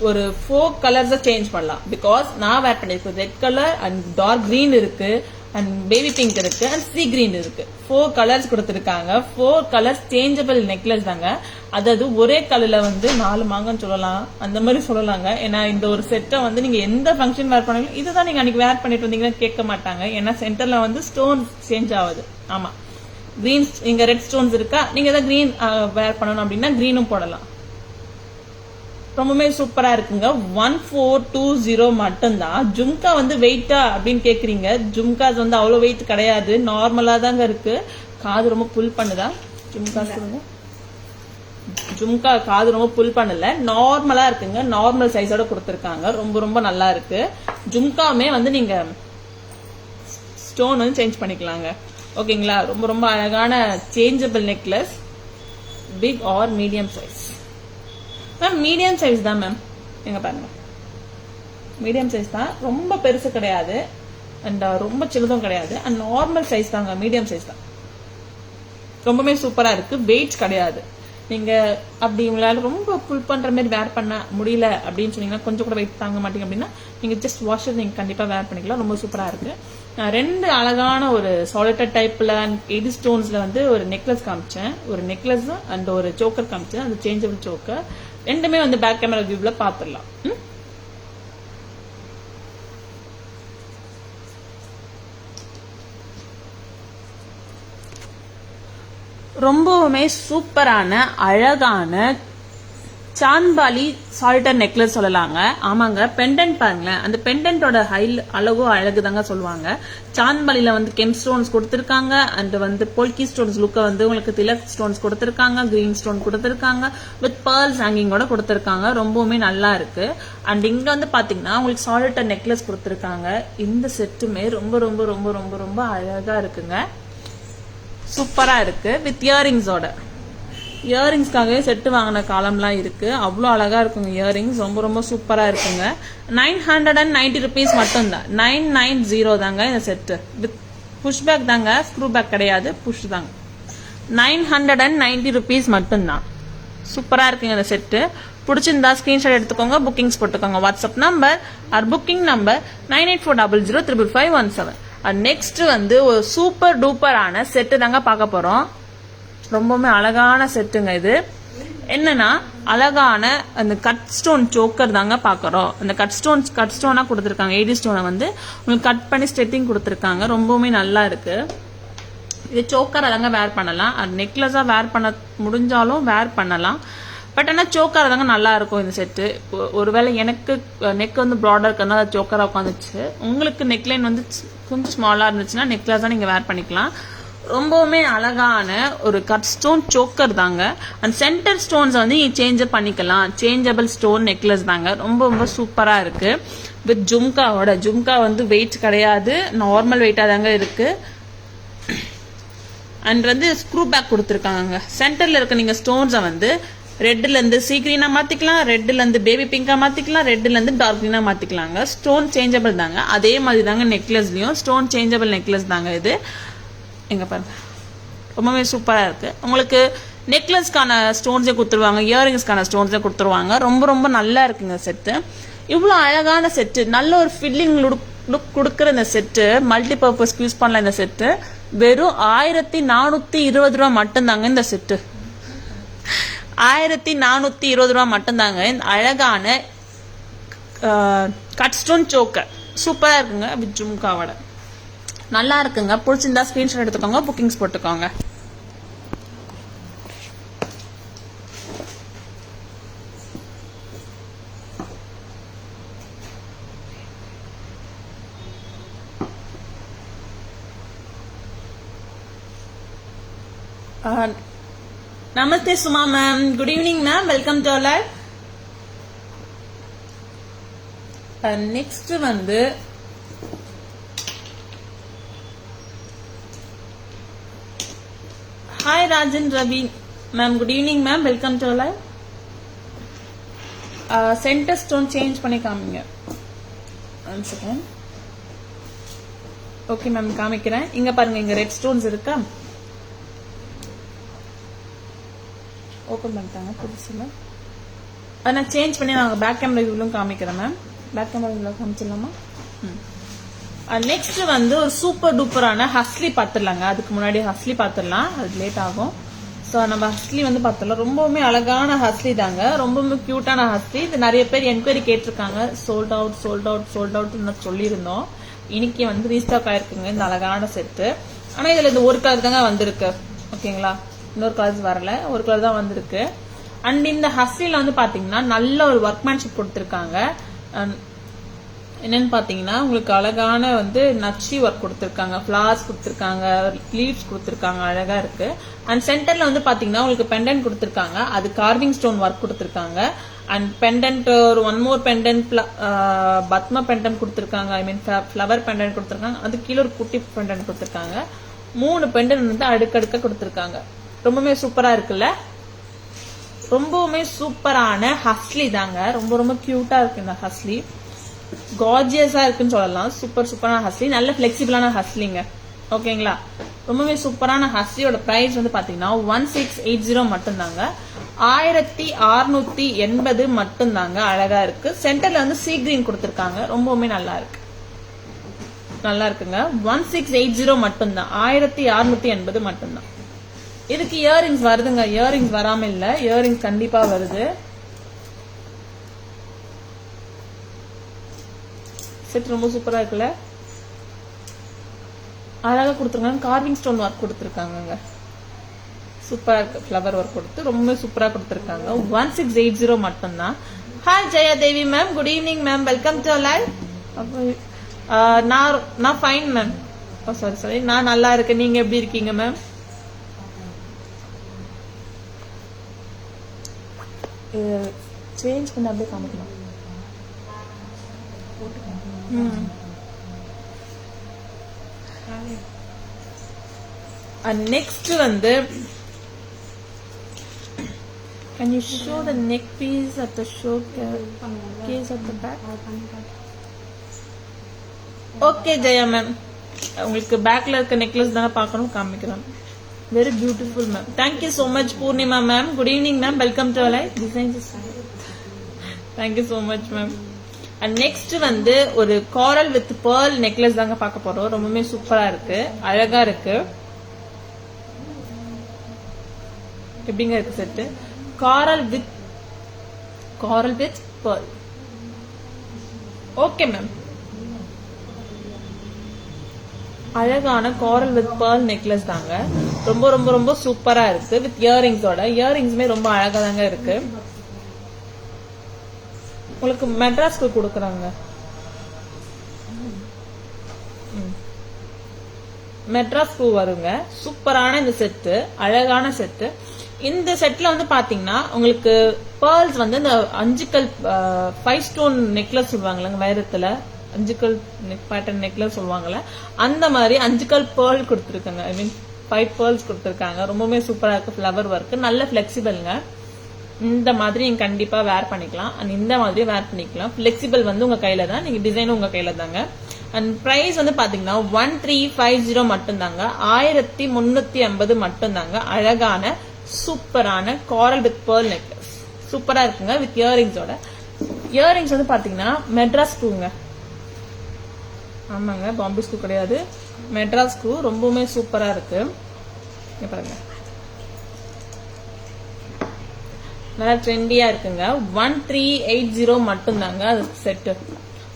ஒரு 4 கலர்ஸ் சேஞ்ச் பண்ணலாம். பிகாஸ் நான் வேர் பண்ணிருக்கேன் red colour and dark green இருக்கு அண்ட் பேபி பிங்க் இருக்கு அண்ட் சி கிரீன் இருக்கு. 4 கலர்ஸ் கொடுத்துருக்காங்க. 4 கலர்ஸ் சேஞ்சபிள் நெக்லஸ் தாங்க. அதாவது ஒரே கலர்ல வந்து 4 மாங்கன்னு சொல்லலாம், அந்த மாதிரி சொல்லலாங்க. ஏன்னா இந்த ஒரு செட்டை வந்து நீங்க எந்த ஃபங்க்ஷன் வேர் பண்ணாலும் இதுதான் நீங்க அன்னைக்கு வேர் பண்ணிட்டு வந்தீங்கன்னா கேட்க மாட்டாங்க. ஏன்னா சென்டர்ல வந்து ஸ்டோன் சேஞ்ச் ஆகுது. ஆமா, கிரீன் இங்க ரெட் ஸ்டோன்ஸ் இருக்கா, நீங்க ஏதாவது கிரீன் வேர் பண்ணணும் அப்படின்னா கிரீனும் போடலாம். ரொம்பவே சூப்பரா இருக்குங்க. 1420 மட்டும்தான். ஜும்கா வந்து வெயிட்டா அப்படின்னு கேக்குறீங்க. ஜும்காஸ் வந்து அவ்வளவு வெயிட் கிடையாது, நார்மலா தாங்க இருக்கு. காது ரொம்ப புல் பண்ணுதா? ஜும்கா சொல்லுங்க. ஜும்கா காது ரொம்ப புல் பண்ணல, நார்மலா இருக்குங்க. நார்மல் சைஸோட கொடுத்துருக்காங்க. ரொம்ப ரொம்ப நல்லா இருக்கு. ஜும்காமே வந்து நீங்க ஸ்டோன் வந்து சேஞ்ச் பண்ணிக்கலாங்க. ஓகேங்களா? ரொம்ப ரொம்ப அழகான changeable necklace. Big or medium size? Ma'am medium size தான் மேம். எங்க பாருங்க, மீடியம் சைஸ் தான். ரொம்ப பெருசு கிடையாது அண்ட் ரொம்ப சின்னதும் கிடையாது. அண்ட் நார்மல் சைஸ் தாங்க. மீடியம் சைஸ் தான். ரொம்பவே சூப்பரா இருக்கு. வெயிட் கிடையாது. நீங்க அப்படி உங்களால ரொம்ப புல் பண்ற மாதிரி வேர் பண்ண முடியல அப்படின்னு சொன்னீங்கன்னா, கொஞ்சம் கூட வெயிட் தாங்க மாட்டீங்க அப்படின்னா நீங்க ஜஸ்ட் வாஷர் நீங்க கண்டிப்பா வேர் பண்ணிக்கலாம். ரொம்ப சூப்பரா இருக்கு. நான் 2 அழகான ஒரு சாலிட்டர் டைப்ல எடி ஸ்டோன்ஸ்ல வந்து ஒரு நெக்லஸ் காமிச்சேன். ஒரு நெக்லஸ் அண்ட் ஒரு சோக்கர் காமிச்சேன். அந்த சேஞ்சபிள் சோக்கர் ரெண்டுமே வந்து பேக் கேமரா வியூல பாத்துடலாம். ரொம்பவுமே சூப்பரான அழகான சாந்த்பாலி சால்டர் நெக்லஸ் சொல்லலாங்க. ஆமாங்க, பெண்டன்ட் பாருங்களேன். அந்த பெண்டன்டோட அழகோ அழகு தாங்க சொல்லுவாங்க. சாந்த்பாலில வந்து கெம் ஸ்டோன்ஸ் கொடுத்துருக்காங்க. அண்ட் வந்து போல்கி ஸ்டோன்ஸ் லுக்க வந்து உங்களுக்கு திலக் ஸ்டோன்ஸ் கொடுத்துருக்காங்க, கிரீன் ஸ்டோன் கொடுத்துருக்காங்க, வித் பேர்ல்ஸ் ஹேங்கிங்கோட கொடுத்துருக்காங்க. ரொம்பவுமே நல்லா இருக்கு. அண்ட் இங்க வந்து பாத்தீங்கன்னா உங்களுக்கு சால்டர் நெக்லஸ் கொடுத்துருக்காங்க. இந்த செட்டுமே ரொம்ப ரொம்ப ரொம்ப ரொம்ப ரொம்ப அழகா இருக்குங்க. சூப்பரா இருக்கு. வித் இயரிங்ஸோட. இயரிங்ஸ்க்காகவே செட்டு வாங்கின காலம்லாம் இருக்கு. அவ்வளோ அழகா இருக்குங்க இயரிங்ஸ். ரொம்ப ரொம்ப சூப்பரா இருக்குங்க. 990 rupees மட்டும்தான். 990 தாங்க இந்த செட்டு. வித் புஷ் பேக் தாங்க, ஸ்க்ரூ பேக் கிடையாது, புஷ் தாங்க. 990 rupees மட்டும்தான். சூப்பரா இருக்குங்க இந்த செட்டு. பிடிச்சிருந்தா ஸ்கிரீன்ஷாட் எடுத்துக்கோங்க, புக்கிங்ஸ் போட்டுக்கோங்க. WhatsApp number or booking number 9840055517. Next வந்து ஒரு சூப்பர் டூப்பரான செட்டு தாங்க பார்க்க போறோம். ரொம்பவுமே அழகான செட்டுங்க இது. என்னன்னா அழகான அந்த கட் ஸ்டோன் சோக்கர் தாங்க பாக்குறோம். அந்த கட் ஸ்டோனா கொடுத்துருக்காங்க. 80 ஸ்டோனை வந்து உங்களுக்கு கட் பண்ணி ஸ்டெட்டிங் கொடுத்துருக்காங்க. ரொம்பவுமே நல்லா இருக்கு. இது சோக்கர் தாங்க வேர் பண்ணலாம். அது நெக்லஸா வேர் பண்ண முடிஞ்சாலும் வேர் பண்ணலாம். பட் ஆனால் சோக்கர் தாங்க நல்லா இருக்கும் இந்த செட்டு. ஒருவேளை எனக்கு நெக் வந்து ப்ராடா இருக்கிறதுனால சோக்கரா உட்காந்துச்சு. உங்களுக்கு நெக்லைன் வந்து கொஞ்சம் ஸ்மாலா இருந்துச்சுன்னா நெக்லஸா நீங்க வேர் பண்ணிக்கலாம். ரொம்பவுமே அழகான ஒரு கட் ஸ்டோன் சோக்கர் தாங்க. அந்த சென்டர் ஸ்டோன்ஸ் வந்து சேஞ்ச் பண்ணிக்கலாம். சேஞ்சபிள் ஸ்டோன் நெக்லஸ் தாங்க. ரொம்ப ரொம்ப சூப்பரா இருக்கு. வித் ஜும்காவோட. ஜும்கா வந்து வெயிட் கிடையாது, நார்மல் வெயிட்டா தாங்க இருக்கு. அண்ட் வந்து ஸ்க்ரூ பேக் கொடுத்துருக்காங்க. சென்டர்ல இருக்க நீங்க ஸ்டோன்ஸை வந்து ரெட்ல இருந்து சீ கிரீனா மாத்திக்கலாம், ரெட்ல இருந்து பேபி பிங்கா மாத்திக்கலாம், ரெட்ல இருந்து டார்க் கிரீனா மாத்திக்கலாங்க. ஸ்டோன் சேஞ்சபிள் தாங்க. அதே மாதிரி தாங்க நெக்லஸ்லயும் ஸ்டோன் சேஞ்சபிள் நெக்லஸ் தாங்க இது. எங்க பாருங்க, ரொம்பவே சூப்பரா இருக்கு. உங்களுக்கு நெக்லஸ்க்கான ஸ்டோன்ஸே கொடுத்துருவாங்க, இயரிங்ஸ்க்கான ஸ்டோன்ஸே கொடுத்துருவாங்க. ரொம்ப ரொம்ப நல்லா இருக்குங்க செட்டு. இவ்வளோ அழகான செட்டு, நல்ல ஒரு ஃபில்லிங் லுக் கொடுக்குற இந்த செட்டு, மல்டி பர்பஸ்க்கு யூஸ் பண்ணலாம். இந்த செட்டு வெறும் 1420 ரூபா மட்டும்தாங்க. இந்த செட்டு 1420 ரூபா மட்டும்தாங்க. இந்த அழகான கட் ஸ்டோன் சோக்கர் சூப்பரா இருக்குங்க. வித் ஜும்காவோட நல்லா இருக்குங்க. பிடிச்சிருந்தா ஸ்கிரீன்ஷாட் எடுத்துக்கோங்க, புக்கிங்ஸ் போட்டுக்கோங்க. நமஸ்தே Suma ma'am, good evening ma'am, welcome to live. Next வந்து hi Rajan Ravi ma'am, good evening ma'am, welcome to live. Centre stone change பண்ணி காமிங்க. ஓகே மேம், காமிக்கிறேன். இங்க பாருங்க, இங்க ரெட் ஸ்டோன்ஸ் இருக்கா, ஓபன் பண்ணிட்டாங்க புதுசுல. அதை நான் சேஞ்ச் பண்ணி நான் பேக் கேமரா வியூலும் காமிக்கிறேன் மேம். பேக் கேமரா வியூல காமிச்சிடலாமா? நெக்ஸ்ட் வந்து ஒரு சூப்பர் டூப்பரான ஹஸ்லி பார்த்துடலாங்க. அதுக்கு முன்னாடி ஹஸ்லி பார்த்துடலாம், அது லேட் ஆகும். ஸோ நம்ம ஹஸ்லி வந்து பார்த்துடலாம். ரொம்பவுமே அழகான ஹஸ்லி தாங்க, ரொம்பவுமே கியூட்டான ஹஸ்லி. இது நிறைய பேர் என்கொயரி கேட்டிருக்காங்க. Sold out sold out sold அவுட்னு சொல்லியிருந்தோம். இன்னைக்கு வந்து ரீஸ்டாக் ஆயிருக்குங்க இந்த அழகான செட்டு. ஆனா இதுல இந்த ஒரு கலர் தாங்க வந்திருக்கு, ஓகேங்களா? இன்னொரு கலர்ஸ் வரல, ஒரு கலர் தான் வந்திருக்கு. அண்ட் இந்த ஹஸ்லில வந்து பாத்தீங்கன்னா நல்ல ஒரு ஒர்க்மேன்ஷிப் கொடுத்திருக்காங்க. என்னன்னு பாத்தீங்கன்னா உங்களுக்கு அழகான வந்து நச்சி ஒர்க் கொடுத்திருக்காங்க, ஃபிளவர்ஸ் கொடுத்திருக்காங்க, லீவ்ஸ் கொடுத்திருக்காங்க, அழகா இருக்கு. அண்ட் சென்டர்ல வந்து பாத்தீங்கன்னா உங்களுக்கு பெண்டன்ட் கொடுத்திருக்காங்க, அது கார்விங் ஸ்டோன் ஒர்க் கொடுத்திருக்காங்க. அண்ட் பெண்டன்ட் ஒரு one more pendant Padma pendant கொடுத்திருக்காங்க, ஐ மீன் ஃபிளவர் பெண்டன்ட் கொடுத்திருக்காங்க. அது கீழே ஒரு குட்டி பெண்டன்ட் கொடுத்திருக்காங்க. 3 பெண்டன்ட் வந்து அடுக்கடுக்க கொடுத்திருக்காங்க. ரொம்பவே சூப்பரா இருக்குல்ல? ரொம்பவுமே சூப்பரான ஹஸ்லி தாங்க. ரொம்ப ரொம்ப கியூட்டா இருக்கு இந்த ஹஸ்லி. கார்ஜியஸா இருக்குன்னு சொல்லலாம். சூப்பர் சூப்பரான ஹஸ்லி, நல்ல பிளெக்சிபிளான ஹஸ்லிங்க, ஓகேங்களா? ரொம்பவே சூப்பரான ஹஸ்லியோட பிரைஸ் வந்து பாத்தீங்கன்னா 1680 மட்டும்தாங்க. 1680 மட்டும்தாங்க. அழகா இருக்கு. சென்டர்ல வந்து சீ கிரீன் கொடுத்திருக்காங்க. ரொம்பவுமே நல்லா இருக்கு, நல்லா இருக்குங்க. 1680 மட்டும்தான். 1680 மட்டும்தான். இதுக்கு இயரிங்ஸ் வருதுங்க. இயரிங்ஸ் வராம இல்ல, இயரிங்ஸ் கண்டிப்பா வருது. செட் ரொம்ப சூப்பரா இருக்குல்ல? அழகா கொடுத்துருக்காங்க. கார்விங் ஸ்டோன் ஒர்க் கொடுத்துருக்காங்க. சூப்பரா இருக்கு. ஃப்ளவர் ஒர்க் கொடுத்து ரொம்ப சூப்பரா கொடுத்துருக்காங்க. 1680 மட்டும்தான். Hi Jaya Devi ma'am, good evening ma'am, welcome to live. நான் ஃபைன் மேம். சாரி நான் நல்லா இருக்கேன். நீங்க எப்படி இருக்கீங்க மேம்? சேஞ்ச் பண்ண அப்படியே காமிக்கலாம். நெக்ஸ்ட் வந்து can you show the neck piece at the show case at the back? Okay Jaya ma'am, உங்களுக்கு பேக்ல இருக்க நெக்லஸ் தானே பார்க்கணும், காமிக்கிறேன். Very beautiful ma'am. Thank you so much Poornima ma'am. Good evening ma'am, welcome to live designs. Thank you so much ma'am. And next வந்து ஒரு காரல் வித் பேர்ல் நெக்லஸ் தாங்க பார்க்க போறோம். ரொம்பவே சூப்பரா இருக்கு, அழகா இருக்கு. எப்படிங்க இருக்கு set? Karl with pearl. Okay ma'am, அழகான காரல் வித் பேர்ல் நெக்லஸ் தாங்க. ரொம்ப ரொம்ப ரொம்ப சூப்பரா இருக்கு. வித் இயரிங்ஸோட, இயரிங்ஸுமே ரொம்ப அழகா தாங்க இருக்கு. உங்களுக்கு மெட்ராஸ்க்கு கொடுக்குறாங்க. மெட்ராஸ் பூ வருங்க. சூப்பரான இந்த செட்டு, அழகான செட்டு. இந்த செட்ல வந்து பாத்தீங்கன்னா உங்களுக்கு பேர்ல்ஸ் வந்து இந்த 5 கல் 5 ஸ்டோன் நெக்லஸ் சொல்லுவாங்கல்ல, வைரத்துல 5 கல் பேட்டர்ன் நெக்லஸ் சொல்லுவாங்கல்ல, அந்த மாதிரி 5 கல் பேர்ல் கொடுத்துருக்காங்க. ஐ மீன் 5 பேர்ல்ஸ் கொடுத்துருக்காங்க. ரொம்பவே சூப்பரா இருக்கு. ஃபிளவர் ஒர்க் நல்ல பிளெக்சிபிள்ங்க. இந்த மாதிரி நீங்க கண்டிப்பா வேர் பண்ணிக்கலாம். அண்ட் இந்த மாதிரி வேர் பண்ணிக்கலாம். பிளெக்சிபிள் வந்து உங்க கையில தான், நீங்க டிசைனும் உங்க கையில தாங்க. அண்ட் பிரைஸ் வந்து பாத்தீங்கன்னா 1350 மட்டும் தாங்க. 1350 மட்டும் தாங்க. அழகான சூப்பரான காரல் வித் பேர்ல் நெக்லஸ் சூப்பரா இருக்குங்க. வித் இயரிங்ஸோட. இயரிங்ஸ் வந்து பாத்தீங்கன்னா மெட்ராஸ் ஸ்க்ரூங்க. ஆமாங்க, பாம்பே ஸ்க்ரூ கிடையாது, மெட்ராஸ் ஸ்க்ரூ. ரொம்பவுமே சூப்பரா இருக்கு. பாருங்க, நல்லா ட்ரெண்டியா இருக்குங்க. 1380 மட்டும் தாங்க அது செட்டு.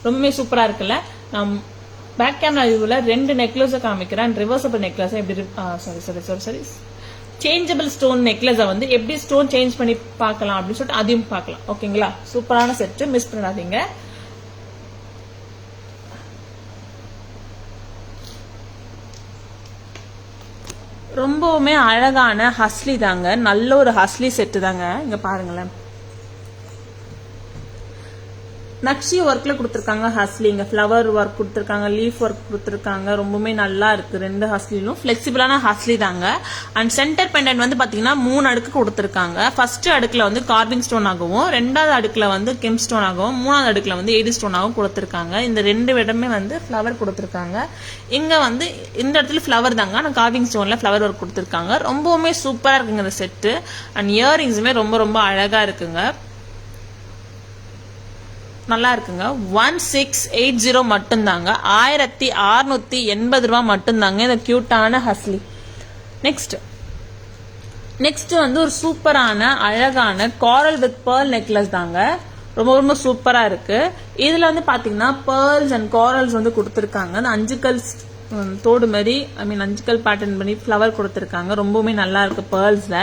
ரொம்பவே சூப்பரா இருக்குல்ல. நான் பேக் கேமரா வியூல 2 நெக்லஸ் காமிக்கிறேன். ரிவர்சபிள் நெக்லஸ் எப்படி சாரி சேஞ்சபிள் ஸ்டோன் நெக்லஸ் வந்து எப்படி ஸ்டோன் சேஞ்ச் பண்ணி பார்க்கலாம் அப்படின்னு சொல்லிட்டு அதையும் பார்க்கலாம். ஓகேங்களா? சூப்பரான செட்டு, மிஸ் பண்ணாதீங்க. ரொம்பவுமே அழகான ஹஸ்லி தாங்க. நல்ல ஒரு ஹஸ்லி செட்டு தாங்க. இங்க பாருங்களேன், நக்ஷி ஒர்க்ல கொடுத்துருக்காங்க. ஹஸ்லி இங்க ஃபிளவர் ஒர்க் கொடுத்துருக்காங்க, லீஃப் ஒர்க் கொடுத்துருக்காங்க. ரொம்பவுமே நல்லா இருக்கு. 2 ஹஸ்லிலும் பிளெக்சிபிளான ஹஸ்லி தாங்க. அண்ட் சென்டர் பெண்டன்ட் வந்து பாத்தீங்கன்னா 3 அடுக்கு கொடுத்துருக்காங்க. ஃபர்ஸ்ட் அடுக்குல வந்து கார்விங் ஸ்டோன் ஆகவும், 2வது அடுக்குல வந்து கெம் ஸ்டோன் ஆகவும், 3வது அடுக்குல வந்து எடி ஸ்டோன் ஆகவும் கொடுத்துருக்காங்க. இந்த 2 இடமே வந்து ஃபிளவர் கொடுத்துருக்காங்க. இங்க வந்து இந்த இடத்துல ஃபிளவர் தாங்க, ஆனா கார்விங் ஸ்டோன்ல ஃபிளவர் ஒர்க் கொடுத்துருக்காங்க. ரொம்பவுமே சூப்பரா இருக்குங்க இந்த செட்டு. அண்ட் இயரிங்ஸுமே ரொம்ப ரொம்ப அழகா இருக்குங்க. நல்லா இருக்குங்க. 1680 மட்டும்தாங்க. 1680 மட்டும்தாங்க இந்த கியூட்டான ஹஸ்லி. நெக்ஸ்ட் வந்து ஒரு சூப்பரான அழகான காரல் வித் பேர்ல் நெக்லஸ் தாங்க. ரொம்ப ரொம்ப சூப்பரா இருக்கு. இதுல வந்து பாத்தீங்கன்னா பேர்ல்ஸ் அண்ட் காரல்ஸ் வந்து கொடுத்துருக்காங்க. அந்த 5 கல் தோடு மாதிரி, ஐ மீன் 5 கல் பேட்டர்ன் பண்ணி ஃபிளவர் கொடுத்துருக்காங்க. ரொம்பவுமே நல்லா இருக்கு. பேர்ல்ஸ்ல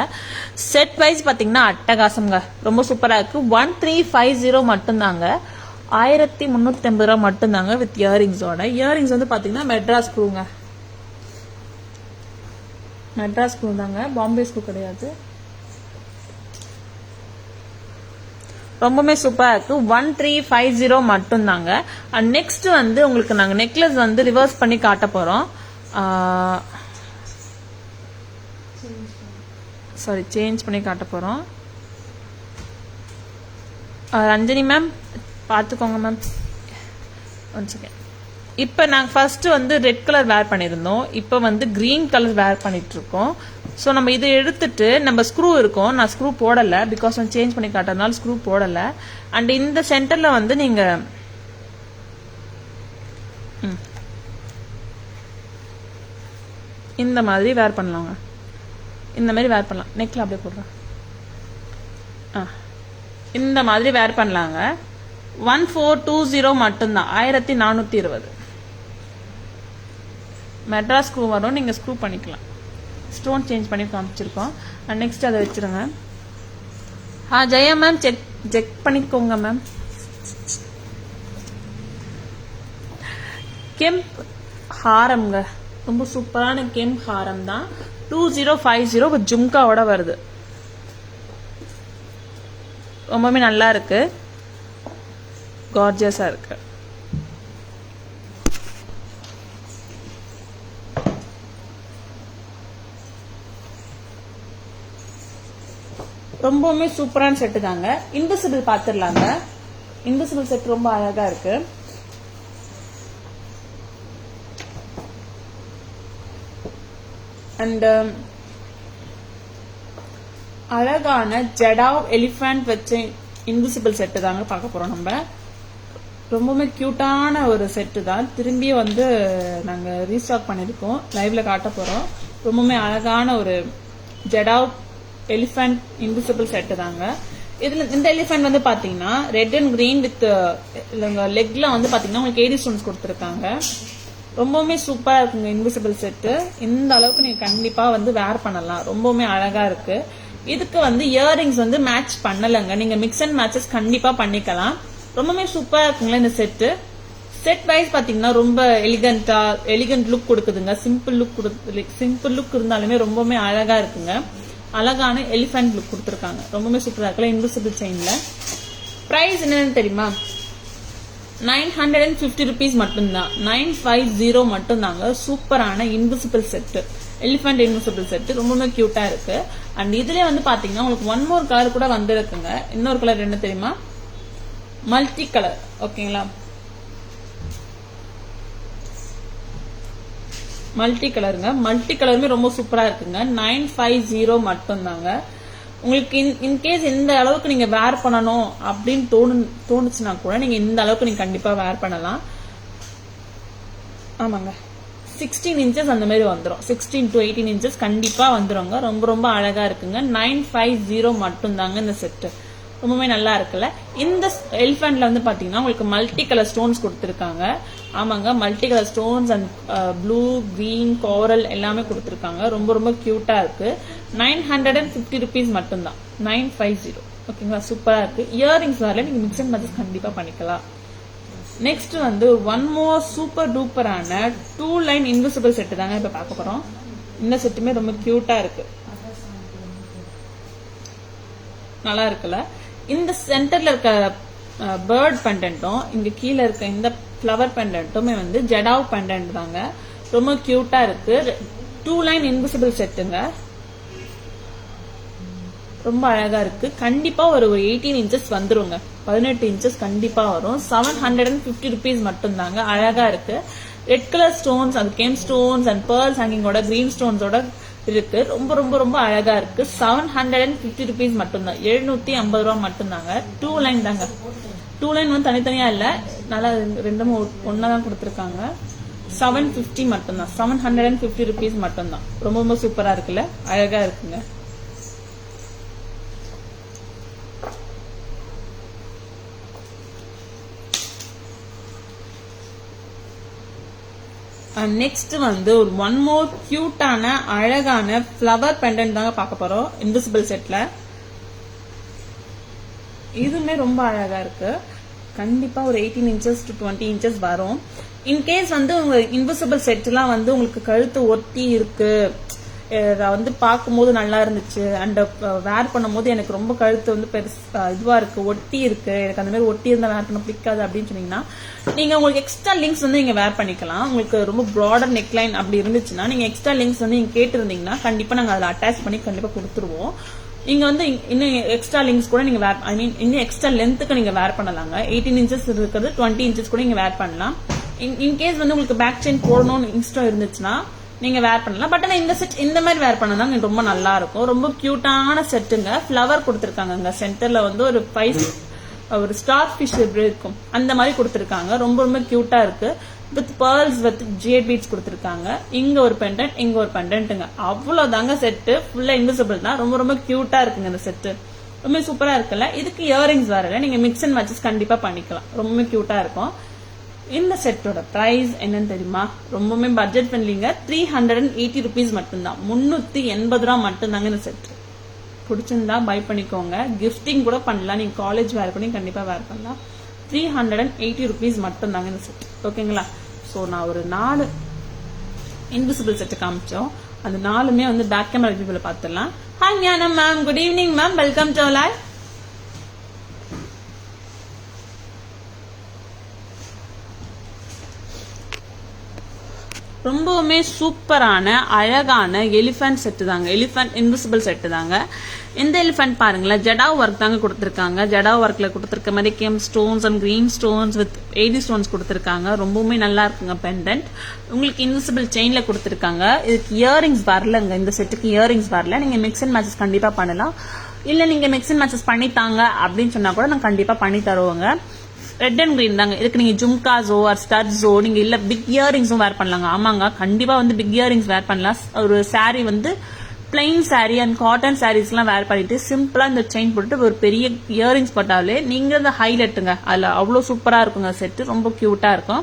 செட் வைஸ் பாத்தீங்கன்னா அட்டகாசம்ங்க. ரொம்ப சூப்பரா இருக்கு. 1350 மட்டும்தாங்க. 1350 மட்டும்தாங்க வித் இயரிங்ஸோட. இயரிங்ஸ் வந்து பாத்தீங்கன்னா மெட்ராஸ் ஸ்க்ரூங்க. மெட்ராஸ் ஸ்க்ரூ தாங்க, பாம்பே ஸ்க்ரூ கிடையாது. ரொம்பவே சூப்பரா இருக்கு. 1350 மட்டும்தாங்க. அண்ட் நெக்ஸ்ட் வந்து உங்களுக்கு நாங்க நெக்லஸ் வந்து ரிவர்ஸ் பண்ணி காட்ட போறோம். சாரி, சேஞ்ச் பண்ணி காட்ட போறோம். ரஞ்சனி மேம் பார்த்துக்கோங்க மேம், ஒன் செகண்ட். இப்போ நாங்கள் ஃபர்ஸ்ட் வந்து ரெட் கலர் வேர் பண்ணியிருந்தோம். இப்போ வந்து கிரீன் கலர் வேர் பண்ணிட்டு இருக்கோம். ஸோ நம்ம இதை எடுத்துட்டு நம்ம ஸ்க்ரூ இருக்கும். நான் ஸ்க்ரூ போடலை, பிகாஸ் நான் சேஞ்ச் பண்ணி காட்டுறதுனால ஸ்க்ரூ போடலை. அண்ட் இந்த சென்டர்ல வந்து நீங்க இந்த மாதிரி வேர் பண்ணலாங்க. இந்த மாதிரி வேர் பண்ணலாம். நெக்ல அப்படியே போடுறேன். இந்த மாதிரி வேர் பண்ணலாங்க. 1420 மட்டும்தான். 1420 மெட்ராஸ் ஸ்க்ரூ வரும். நீங்க ஸ்க்ரூ பண்ணிக்கலாம். ஸ்டோன் சேஞ்ச் பண்ணி காமிச்சிருக்கோம். நெக்ஸ்ட் அதை வச்சிருங்க. ஜெயா மேம் செக் பண்ணிக்கோங்க மேம். கெம்ப் ஹாரம்ங்க, ரொம்ப சூப்பரான கெம்ப் ஹாரம் தான். 2050 ஜும்காவோட வருது. ரொம்பவே நல்லா இருக்கு, கார்ஜியஸா இருக்கு. ரொம்பவுமே சூப்பரான செட்டு தாங்க. இன்விசிபிள் பாத்துடலாங்க. இன்விசிபிள் செட் ரொம்ப அழகா இருக்கு. அண்ட் அழகான ஜெடாவ் எலிஃபண்ட் வச்ச இன்விசிபிள் செட்டு தாங்க பார்க்க போறோம். நம்ம ரொம்பவுமே கியூட்டான ஒரு செட்டு தான். திரும்பி வந்து நாங்க ரீஸ்டாக் பண்ணிருக்கோம், லைவ்ல காட்ட போறோம். ரொம்பவுமே அழகான ஒரு ஜெடாவ் எலிஃபண்ட் இன்விசிபிள் செட்டு தாங்க. இதுல இந்த எலிஃபண்ட் வந்து பாத்தீங்கன்னா ரெட் அண்ட் கிரீன் வித் லெக்ல வந்து பாத்தீங்கன்னா உங்களுக்கு ஏடி ஸ்டோன்ஸ் கொடுத்துருக்காங்க. ரொம்பவுமே சூப்பரா இருக்குங்க இன்விசிபிள் செட்டு. இந்த அளவுக்கு நீங்க கண்டிப்பா வந்து வேர் பண்ணலாம். ரொம்பவுமே அழகா இருக்கு. இதுக்கு வந்து இயரிங்ஸ் வந்து மேட்ச் பண்ணலங்க, நீங்க மிக்ஸ் அண்ட் மேட்சஸ் கண்டிப்பா பண்ணிக்கலாம். ரொம்பவுமே சூப்பரா இருக்குங்களா இந்த செட்டு. செட் வைஸ் பாத்தீங்கன்னா ரொம்ப எலிகண்ட் லுக் கொடுக்குதுங்க. சிம்பிள் லுக் இருந்தாலுமே ரொம்பவுமே அழகா இருக்குங்க. அழகான எலிஃபண்ட் லுக் கொடுத்துருக்காங்க. ரொம்பவுமே சூப்பரா இருக்குல்ல இன்விசிபிள் செயின்ல. பிரைஸ் என்னன்னு தெரியுமா? 950 rupees மட்டும்தான். 950 மட்டும்தாங்க. சூப்பரான invisible set, elephant invisible set. ரொம்பவுமே கியூட்டா இருக்கு. அண்ட் இதுல வந்து பாத்தீங்கன்னா உங்களுக்கு ஒன் மோர் கலர் கூட வந்திருக்குங்க. இன்னொரு கலர் என்ன தெரியுமா? Multi colour. ஓகேங்களா, மல்டி கலருங்க. மல்டி கலருமே ரொம்ப சூப்பரா இருக்குங்க. 950 மட்டும்தாங்க. உங்களுக்கு இன்கேஸ் இந்த அளவுக்கு நீங்க வேர் பண்ணணும் அப்படின்னு தோணுச்சுன்னா கூட நீங்க இந்த அளவுக்கு நீங்க கண்டிப்பா வேர் பண்ணலாம். ஆமாங்க, 16 inches அந்த மாதிரி வந்துடும். 16 to 18 inches கண்டிப்பா வந்துருங்க. ரொம்ப ரொம்ப அழகா இருக்குங்க. 950 மட்டும்தாங்க இந்த செட்டு. ரொம்பவே நல்லா இருக்குல்ல. இந்த எலிஃபண்ட்ல வந்து பாத்தீங்கன்னா உங்களுக்கு மல்டி கலர் ஸ்டோன்ஸ் கொடுத்துருக்காங்க. ஆமாங்க, multi colour stones and blue, green, coral எல்லாமே கொடுத்துருக்காங்க. ரொம்ப ரொம்ப கியூட்டா இருக்கு. 950 rupees மட்டும்தான். 950. ஓகேங்களா, சூப்பரா இருக்கு. இயரிங்ஸ் வரல, நீங்க மிக்ஸ் அண்ட் மேட்சஸ் கண்டிப்பா பண்ணிக்கலாம். நெக்ஸ்ட் வந்து ஒன் மோர் சூப்பர் டூப்பரான 2 லைன் இன்விசிபிள் செட்டு தாங்க இப்ப பார்க்க போறோம். இந்த செட்டுமே ரொம்ப கியூட்டா இருக்கு, நல்லா இருக்குல்ல. இந்த சென்டர்ல இருக்க பேர்ட் பெண்டன்ட்டும் இங்க கீழே இருக்க இந்த ஃபிளவர் பெண்டன்ட்டுமே வந்து ஜெடாவ் பெண்டன்ட் தாங்க. ரொம்ப கியூட்டா இருக்கு. 2 லைன் இன்விசிபிள் செட்டுங்க. ரொம்ப அழகா இருக்கு. கண்டிப்பா ஒரு 18 inches வந்துருங்க. 18 inches கண்டிப்பா வரும். 750 rupees மட்டும்தாங்க. அழகா இருக்கு. ரெட் கலர் ஸ்டோன்ஸ், அது கேம் ஸ்டோன்ஸ் அண்ட் பேர்ல்ஸ் ஹேங்கிங்கோட கிரீன் ஸ்டோன்ஸோட இருக்கு. ரொம்ப ரொம்ப ரொம்ப அழகா இருக்கு. 750 rupees மட்டும்தான். 750 ரூபா மட்டும்தாங்க. 2 லைன் தாங்க. 2 லைன் வந்து தனித்தனியா இல்ல, நல்லா ரெண்டும் ஒன்னாதான் கொடுத்துருக்காங்க. 750 மட்டும்தான். 750 rupees மட்டும்தான். ரொம்ப ரொம்ப சூப்பரா இருக்குல்ல, அழகா இருக்குங்க. நெக்ஸ்ட் வந்து ஒரு ஒன் மோர் கியூட்டான அழகான ஃபிளவர் பெண்டன்ட் தாங்க பார்க்க போறோம் இன்விசிபிள் செட்ல. இதுமே ரொம்ப அழகா இருக்கு. கண்டிப்பா ஒரு 18 inches to 20 inches வரும். இன்கேஸ் வந்து உங்க இன்விசிபிள் செட் எல்லாம் வந்து உங்களுக்கு கழுத்து ஒட்டி இருக்கு, வந்து பார்க்கும்போது நல்லா இருந்துச்சு அண்ட் வேர் பண்ணும்போது எனக்கு ரொம்ப கழுத்து வந்து இதுவா இருக்கு, ஒட்டி இருக்கு, எனக்கு அந்த மாதிரி ஒட்டி இருந்தா வேர் பண்ண பிடிக்காது அப்படின்னு சொன்னீங்கன்னா நீங்க உங்களுக்கு எக்ஸ்ட்ரா லிங்க்ஸ் வந்து நீங்க வேர் பண்ணிக்கலாம். உங்களுக்கு ரொம்ப ப்ராடர் நெக்லைன் அப்படி இருந்துச்சுன்னா நீங்க எக்ஸ்ட்ரா லிங்க்ஸ் வந்து நீங்க கேட்டிருந்தீங்கன்னா கண்டிப்பா நாங்க அதில் அட்டாச் பண்ணி கண்டிப்பா கொடுத்துருவோம். நீங்க வந்து இன்னும் எக்ஸ்ட்ரா லிங்க்ஸ் கூட நீங்க வேர், ஐ மீன் இன்னும் எக்ஸ்ட்ரா லென்த்துக்கு நீங்க வேர் பண்ணலாங்க. 18 inches இருக்கிறது 20 inches கூட நீங்க வேர் பண்ணலாம். இன்கேஸ் வந்து உங்களுக்கு பேக் செயின் போடணும்னு இன்ஸ்டா இருந்துச்சுன்னா நீங்க வேர் பண்ணலாம். பட் ஆனா இந்த செட் இந்த மாதிரி வேர் பண்ணா ரொம்ப நல்லா இருக்கும். ரொம்ப கியூட்டான செட்டுங்க. ஃபிளவர் கொடுத்துருக்காங்க. சென்டர்ல வந்து ஒரு ஸ்டார் ஃபிஷ் எப்படி இருக்கும் அந்த மாதிரி கொடுத்துருக்காங்க. ரொம்ப ரொம்ப கியூட்டா இருக்கு. வித் பேர்ல்ஸ் வித் ஜியட் பீட்ஸ் கொடுத்துருக்காங்க. இங்க ஒரு பெண்டன்ட், இங்க ஒரு பெண்டன்ட்டுங்க. அவ்வளவுதாங்க செட்டு. ஃபுல்லா இன்விசிபிள் தான். ரொம்ப ரொம்ப கியூட்டா இருக்குங்க இந்த செட்டு. ரொம்ப சூப்பரா இருக்குல்ல. இதுக்கு இயரிங்ஸ் வரல, நீங்க மிக்ஸ் அண்ட் மேட்சஸ் கண்டிப்பா பண்ணிக்கலாம். ரொம்ப கியூட்டா இருக்கும். இந்த செட்டோட பிரைஸ் என்னன்னு தெரியுமா? ரொம்பவுமே பட்ஜெட் ஃப்ரெண்ட்லிங்க. 380 rupees மட்டும்தான். 380 ரூபா மட்டும்தாங்க இந்த செட். பிடிச்சிருந்தா பை பண்ணிக்கோங்க. கிஃப்டிங் கூட பண்ணலாம். நீங்க காலேஜ் வேர் பண்ணி கண்டிப்பா வேர் பண்ணலாம். 380 rupees மட்டும்தாங்க இந்த செட். ஓகேங்களா? ஸோ நான் ஒரு 4 இன்விசிபிள் செட் காமிச்சோம். அந்த 4மே வந்து பேக் கேமரா ரிவ்யூல பார்த்துடலாம். Hi Gnana ma'am, good evening ma'am, welcome to live. ரொம்பவுமே சூப்பரான அழகான எலிஃபென்ட் செட்டு தாங்க. எலிஃபென்ட் இன்விசிபிள் செட்டு தாங்க. இந்த எலிஃபென்ட் பாருங்களேன், ஜடாவ் ஒர்க் தாங்க கொடுத்துருக்காங்க. ஜடாவ் ஒர்க்ல கொடுத்துருக்க மாதிரி gem stones and green stones with AD stones கொடுத்துருக்காங்க. ரொம்பவுமே நல்லா இருக்குங்க பெண்டன்ட். உங்களுக்கு இன்விசிபிள் செயின்ல கொடுத்துருக்காங்க. இதுக்கு இயரிங்ஸ் வரலங்க. இந்த செட்டுக்கு இயரிங்ஸ் வரல. நீங்க மிக்ஸ் அண்ட் மேட்சஸ் கண்டிப்பா பண்ணலாம். இல்ல நீங்க மிக்ஸ் அண்ட் மேட்சஸ் பண்ணித்தாங்க அப்படின்னு சொன்னா கூட நான் கண்டிப்பா பண்ணி தருவோங்க. ரெட் அண்ட் கிரீன் தாங்க. இதுக்கு நீங்க ஜும்காஸோ ஆர் ஸ்டட்ஸோ நீங்க இல்ல பிக் இயரிங்ஸும் வேர் பண்ணலாங்க. ஆமாங்க, கண்டிப்பா வந்து பிக் இயரிங்ஸ் வேர் பண்ணலாம். ஒரு சாரி வந்து plain sari and cotton saris எல்லாம் வேர் பண்ணிட்டு சிம்பிளா இந்த செயின் போட்டுட்டு ஒரு பெரிய இயரிங்ஸ் போட்டாலே நீங்க இந்த ஹைலைட்டுங்க. அதுல அவ்வளவு சூப்பரா இருக்குங்க செட்டு. ரொம்ப கியூட்டா இருக்கும்.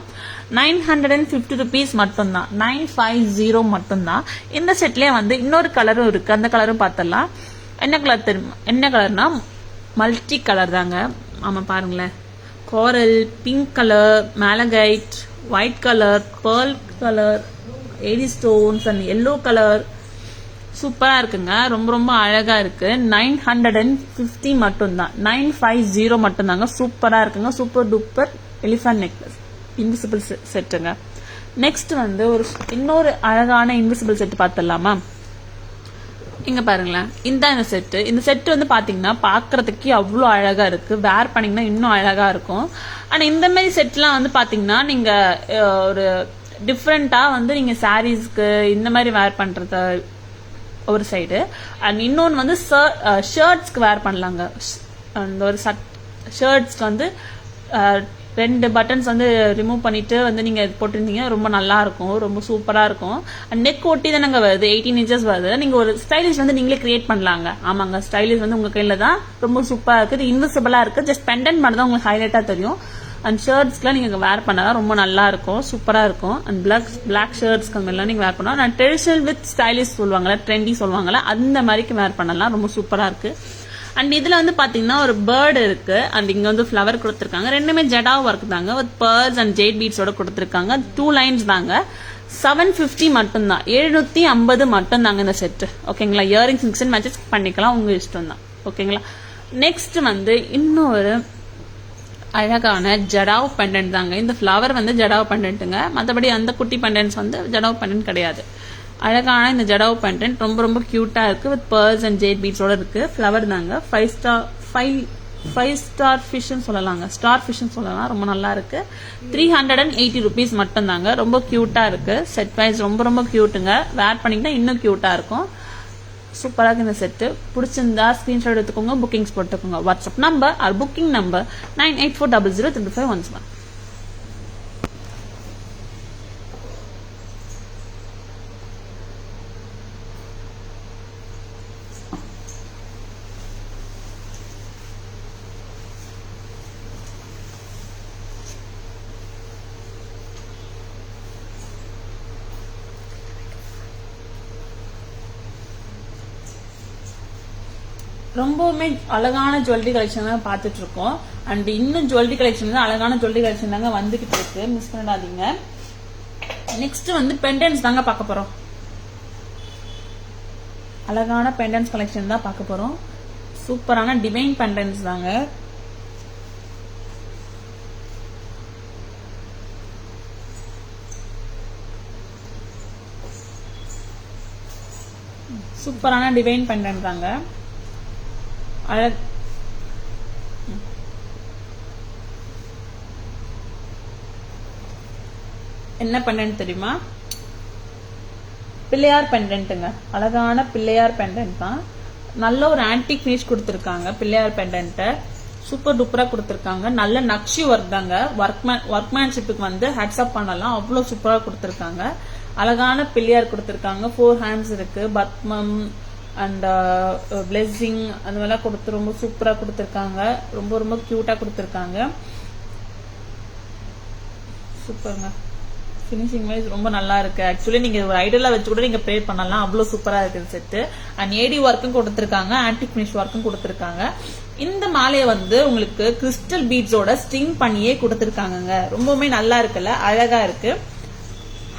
950 rupees மட்டும்தான். 950 மட்டும்தான். இந்த செட்லயே வந்து இன்னொரு கலரும் இருக்கு. அந்த கலரும் பார்த்தலாம். என்ன கலர் தெரியுமா? என்ன கலர்னா மல்டி கலர் தாங்க. ஆமா பாருங்களேன், coral, pink colour, malachite, white colour, pearl colour, AD stones and yellow colour. சூப்பரா இருக்குங்க. ரொம்ப ரொம்ப அழகா இருக்கு. 950 மட்டும்தான். 950 மட்டும்தாங்க. சூப்பரா இருக்குங்க. Super duper elephant necklace invisible செட்டுங்க. நெக்ஸ்ட் வந்து ஒரு இன்னொரு அழகான இன்விசிபிள் செட் பார்த்துடலாமா? இங்க பாருங்களேன், இந்த செட்டு. இந்த செட்டு வந்து பாத்தீங்கன்னா பாக்குறதுக்கு அவ்வளோ அழகா இருக்கு. வேர் பண்ணீங்கன்னா இன்னும் அழகா இருக்கும். ஆனா இந்த மாதிரி செட்லாம் வந்து பாத்தீங்கன்னா நீங்க ஒரு டிஃப்ரெண்டா வந்து நீங்க சாரீஸ்க்கு இந்த மாதிரி வேர் பண்றத ஒரு சைடு, அண்ட் இன்னொன்று வந்து ஷர்ட்ஸ்க்கு வேர் பண்ணலாங்க. அந்த ஒரு ஷர்ட்ஸ்க்கு வந்து 2 பட்டன்ஸ் வந்து ரிமூவ் பண்ணிட்டு வந்து நீங்க போட்டிருந்தீங்க, ரொம்ப நல்லா இருக்கும். ரொம்ப சூப்பரா இருக்கும். நெக் ஒட்டி தானங்க வருது, 18 inches வருது. நீங்க ஒரு ஸ்டைலிஷ் வந்து நீங்களே கிரியேட் பண்ணலாங்க. ஆமாங்க, ஸ்டைலிஷ் வந்து உங்க கையில தான். ரொம்ப சூப்பரா இருக்கு. இன்விசிபிளா இருக்கு. ஜஸ்ட் பெண்டன்ட் மட்டும் தான் உங்களுக்கு ஹைலைட்டா தெரியும். அண்ட் ஷர்ட்ஸ்க்குலாம் நீங்க வேர் பண்ணாதான் ரொம்ப நல்லா இருக்கும். சூப்பரா இருக்கும். அண்ட் பிளாக் ஷர்ட்ஸ்க்கு அந்த மாதிரிலாம் நீங்க வேர் பண்ணலாம். நான் ட்ரெடிஷனல் வித் ஸ்டைலிஷ் சொல்லுவாங்கல்ல, ட்ரெண்டி சொல்லுவாங்கல்ல, அந்த மாதிரிக்கு வேர் பண்ணலாம். ரொம்ப சூப்பரா இருக்கு. அண்ட் இதுல வந்து பாத்தீங்கன்னா ஒரு பேர்டு இருக்கு. அண்ட் இங்க வந்து ஃபிளவர் கொடுத்திருக்காங்க. ரெண்டுமே ஜடா ஒர்க் தாங்க. வித் பேர்ல்ஸ் அண்ட் ஜெட் பீட்ஸோட கொடுத்திருக்காங்க. 2 lines தாங்க. 750 மட்டும்தான். 750 மட்டும் தாங்க இந்த செட். ஓகேங்களா? இயரிங்ஸ் மிக்ஸ் அண்ட் மேட்சஸ் பண்ணிக்கலாம், உங்க இஷ்டம் தான். ஓகேங்களா? நெக்ஸ்ட் வந்து இன்னொரு அழகான ஜடாவ் பெண்டன்ட் தாங்க. இந்த ஃபிளவர் வந்து ஜடாவ் பெண்டன்ட்டுங்க. மற்றபடி அந்த குட்டி பெண்டன்ட்ஸ் வந்து ஜடாவ் பெண்டன்ட் கிடையாது. அழகான இந்த ஜடாவ் பெண்டன்ட் ரொம்ப ரொம்ப கியூட்டா இருக்கு. வித் பேர்ல்ஸ் அண்ட் ஜெட் பீட்ஸோட இருக்கு. ஃபிளவர் தாங்க. 5 ஸ்டார் ஃபிஷ்னு சொல்லலாங்க. ஸ்டார் ஃபிஷ்னு சொல்லலாம். ரொம்ப நல்லா இருக்கு. 380 rupees மட்டும் தாங்க. ரொம்ப கியூட்டா இருக்கு. செட் வைஸ் ரொம்ப ரொம்ப கியூட்டுங்க. வேர் பண்ணிங்கன்னா இன்னும் கியூட்டா இருக்கும். சூப்பரா இருக்கு இந்த செட்டு. பிடிச்சிருந்தா ஸ்கிரீன்ஷாட் எடுத்துக்கோங்க, புக்கிங்ஸ் போட்டுக்கோங்க. WhatsApp number or booking number 9840035511. ரொம்பவுமே அழகான ஜுவல்லரி கலெக்ஷன் தான் பார்த்துட்டு இருக்கோம். அண்ட் இன்னும் ஜுவல்லரி கலெக்ஷன் தான், அழகான ஜுவல்லரி கலெக்ஷன் தாங்க வந்துகிட்டு இருக்கு. மிஸ் பண்ணாதீங்க. நெக்ஸ்ட் வந்து பெண்டன்ஸ் தாங்க பார்க்க போறோம். அழகான பெண்டன்ஸ் கலெக்ஷன் தான் பார்க்க போறோம். சூப்பரான டிவைன் பெண்டன்ஸ் தாங்க. சூப்பரான டிவைன் பெண்டன்ட் தாங்க. என்ன பெண்டன்ட் தெரியுமா? பிள்ளையார் பெண்டன்ட்டுங்க. அழகான பிள்ளையார் பெண்டன்ட் தான். நல்ல ஒரு ஆன்டிக் ஃபினிஷ் கொடுத்திருக்காங்க. பிள்ளையார் பெண்டன்ட் சூப்பர் டூப்பரா கொடுத்திருக்காங்க. நல்ல நக்ஷி ஒர்க் தாங்க. ஒர்க்மேன்ஷிப்புக்கு வந்து ஹேட்ஸ் அப் பண்ணலாம். அவ்வளவு சூப்பரா கொடுத்திருக்காங்க. அழகான பிள்ளையார் கொடுத்திருக்காங்க. 4 hands இருக்கு. பத்மம் அண்ட் பிளெஸிங் அந்த மாதிரிலாம் கொடுத்து ரொம்ப சூப்பரா கொடுத்திருக்காங்க. ரொம்ப ரொம்ப கியூட்டா கொடுத்திருக்காங்க. சூப்பருங்க. ஃபினிஷிங் வைஸ் ரொம்ப நல்லா இருக்கு. ஆக்சுவலி நீங்க ஒரு ஐடியலா வச்சு கூட நீங்க ப்ரே பண்ணலாம், அவ்வளவு சூப்பரா இருக்கு செட்டு. அண்ட் ஏடி ஒர்க்கும் கொடுத்திருக்காங்க, ஆன்டிக் ஃபினிஷ் ஒர்க்கும் கொடுத்திருக்காங்க. இந்த மாலையை வந்து உங்களுக்கு கிறிஸ்டல் பீட்ஸோட ஸ்டிங் பண்ணியே கொடுத்திருக்காங்க. ரொம்பவுமே நல்லா இருக்குல்ல, அழகா இருக்கு.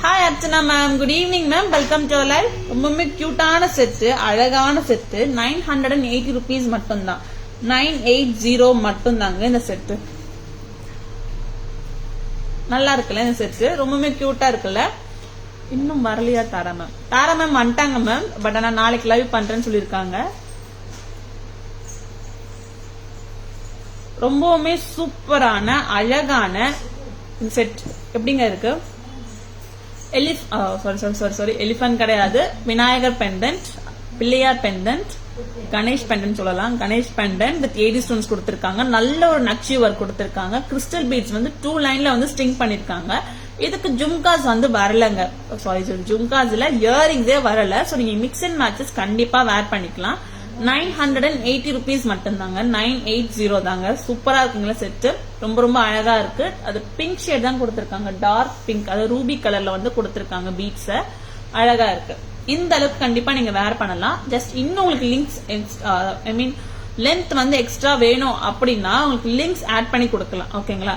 Hi Archana ma'am, good evening ma'am, welcome to live. ரொம்பவுமே கியூட்டான செட்டு, அழகான செட்டு. 980 rupees மட்டும்தான், 980 மட்டும்தாங்க இந்த செட்டு. நல்லா இருக்குல்ல இந்த செட்டு, ரொம்பவுமே கியூட்டா இருக்குல்ல. இன்னும் வரலையா தாரா மேம்? தாரா மேம் வந்துட்டாங்க மேம், பட் ஆனா நாளைக்கு லைவ் பண்றேன்னு சொல்லியிருக்காங்க. ரொம்பவுமே சூப்பரான அழகான இந்த செட் எப்படிங்க இருக்கு? எலிஃபன்ட் கிடையாது, Vinayagar pendant, Pillaiyar pendant, Ganesh pendant சொல்லலாம். Ganesh pendant with AD stones கொடுத்திருக்காங்க. நல்ல ஒரு நக்ஷி ஒர்க் கொடுத்திருக்காங்க. கிறிஸ்டல் பீட்ஸ் வந்து 2 லைன்ல வந்து ஸ்டிங் பண்ணிருக்காங்க. இதுக்கு ஜும்காஸ் வந்து வரலங்க, ஜும்காஸ்ல இயரிங்ஸே வரல. சோ நீங்க மிக்ஸ் அண்ட் மேட்சஸ் கண்டிப்பா வேர் பண்ணிக்கலாம். 980 rupees மட்டும்தாங்க, 980 தாங்க. சூப்பரா இருக்குங்களா செட்டு, ரொம்ப ரொம்ப அழகா இருக்கு. அது பிங்க் ஷேட் தான் கொடுத்திருக்காங்க, டார்க் பிங்க், அது ரூபி கலர்ல வந்து கொடுத்திருக்காங்க பீட்ஸ். அழகா இருக்கு. இந்த அளவுக்கு கண்டிப்பா நீங்க வேர் பண்ணலாம். ஜஸ்ட் இன்னும் உங்களுக்கு லிங்க்ஸ் லென்த் வந்து எக்ஸ்ட்ரா வேணும் அப்படின்னா உங்களுக்கு லிங்க்ஸ் ஆட் பண்ணி கொடுக்கலாம். ஓகேங்களா?